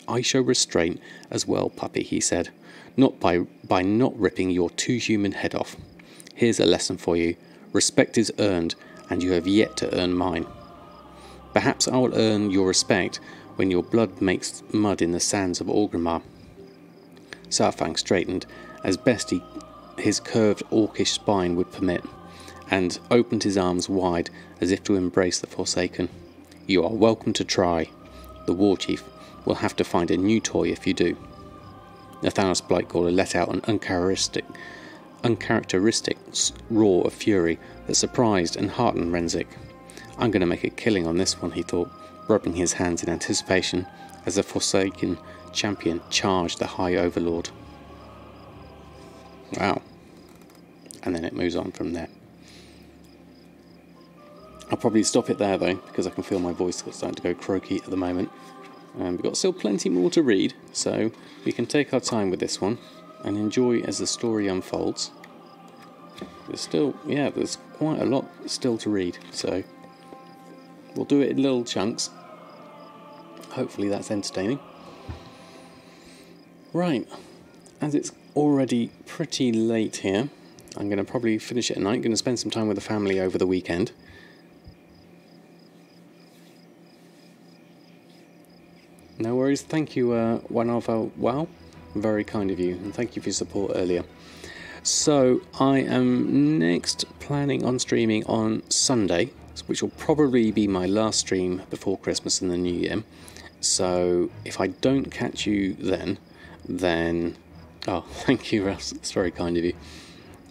"I show restraint as well, puppy," he said. "Not by not ripping your too human head off. Here's a lesson for you. Respect is earned, and you have yet to earn mine. Perhaps I will earn your respect when your blood makes mud in the sands of Orgrimmar." Saurfang straightened as best his curved orcish spine would permit, and opened his arms wide as if to embrace the Forsaken. "You are welcome to try. The war chief will have to find a new toy if you do." Nathanos Blightcaller let out an uncharacteristic roar of fury that surprised and heartened Renzik. "I'm going to make a killing on this one," he thought, rubbing his hands in anticipation as the Forsaken champion charged the High Overlord. Wow. And then it moves on from there. I'll probably stop it there though, because I can feel my voice starting to go croaky at the moment. We've got still plenty more to read, so we can take our time with this one and enjoy as the story unfolds. There's quite a lot still to read, so we'll do it in little chunks. Hopefully that's entertaining. Right, as it's already pretty late here, I'm going to probably finish it at night. I'm going to spend some time with the family over the weekend. No worries, thank you, wow, very kind of you, and thank you for your support earlier. So, I am next planning on streaming on Sunday, which will probably be my last stream before Christmas and the New Year. So, if I don't catch you then, oh, thank you, Russ, it's very kind of you.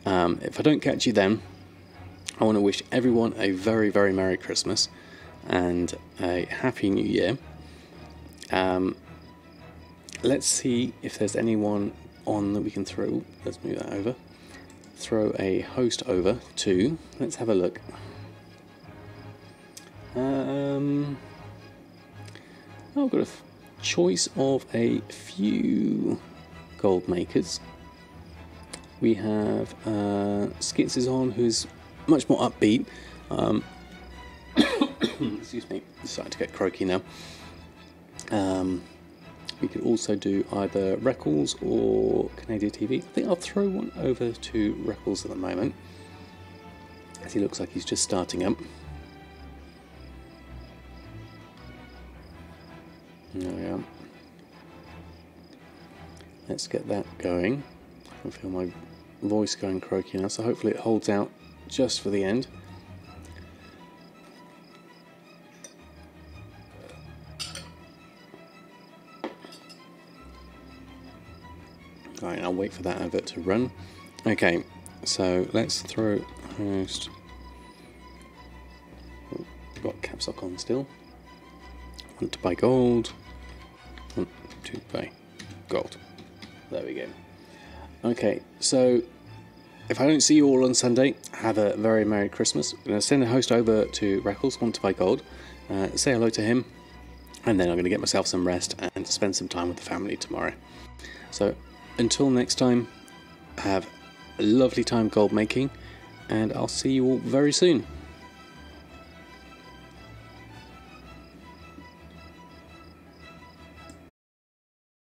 If I don't catch you then, I want to wish everyone a very, very Merry Christmas and a Happy New Year. Let's see if there's anyone on that we can throw. Let's move that over. Throw a host over to. Let's have a look. I've got a choice of a few gold makers. We have Skits is on, who's much more upbeat. Excuse me, I'm starting to get croaky now. We could also do either Reckles or Canadian TV. I think I'll throw one over to Reckles at the moment, as he looks like he's just starting up. There we are. Let's get that going. I can feel my voice going croaky now, so hopefully it holds out just for the end. Right, I'll wait for that advert to run. Okay, so let's throw host. Oh, got caps lock on still. Want to buy gold. Want to buy gold. There we go. Okay, so if I don't see you all on Sunday, have a very Merry Christmas. I'm going to send a host over to Reckles, Want to Buy Gold, say hello to him, and then I'm going to get myself some rest and spend some time with the family tomorrow. So until next time, have a lovely time gold making, and I'll see you all very soon.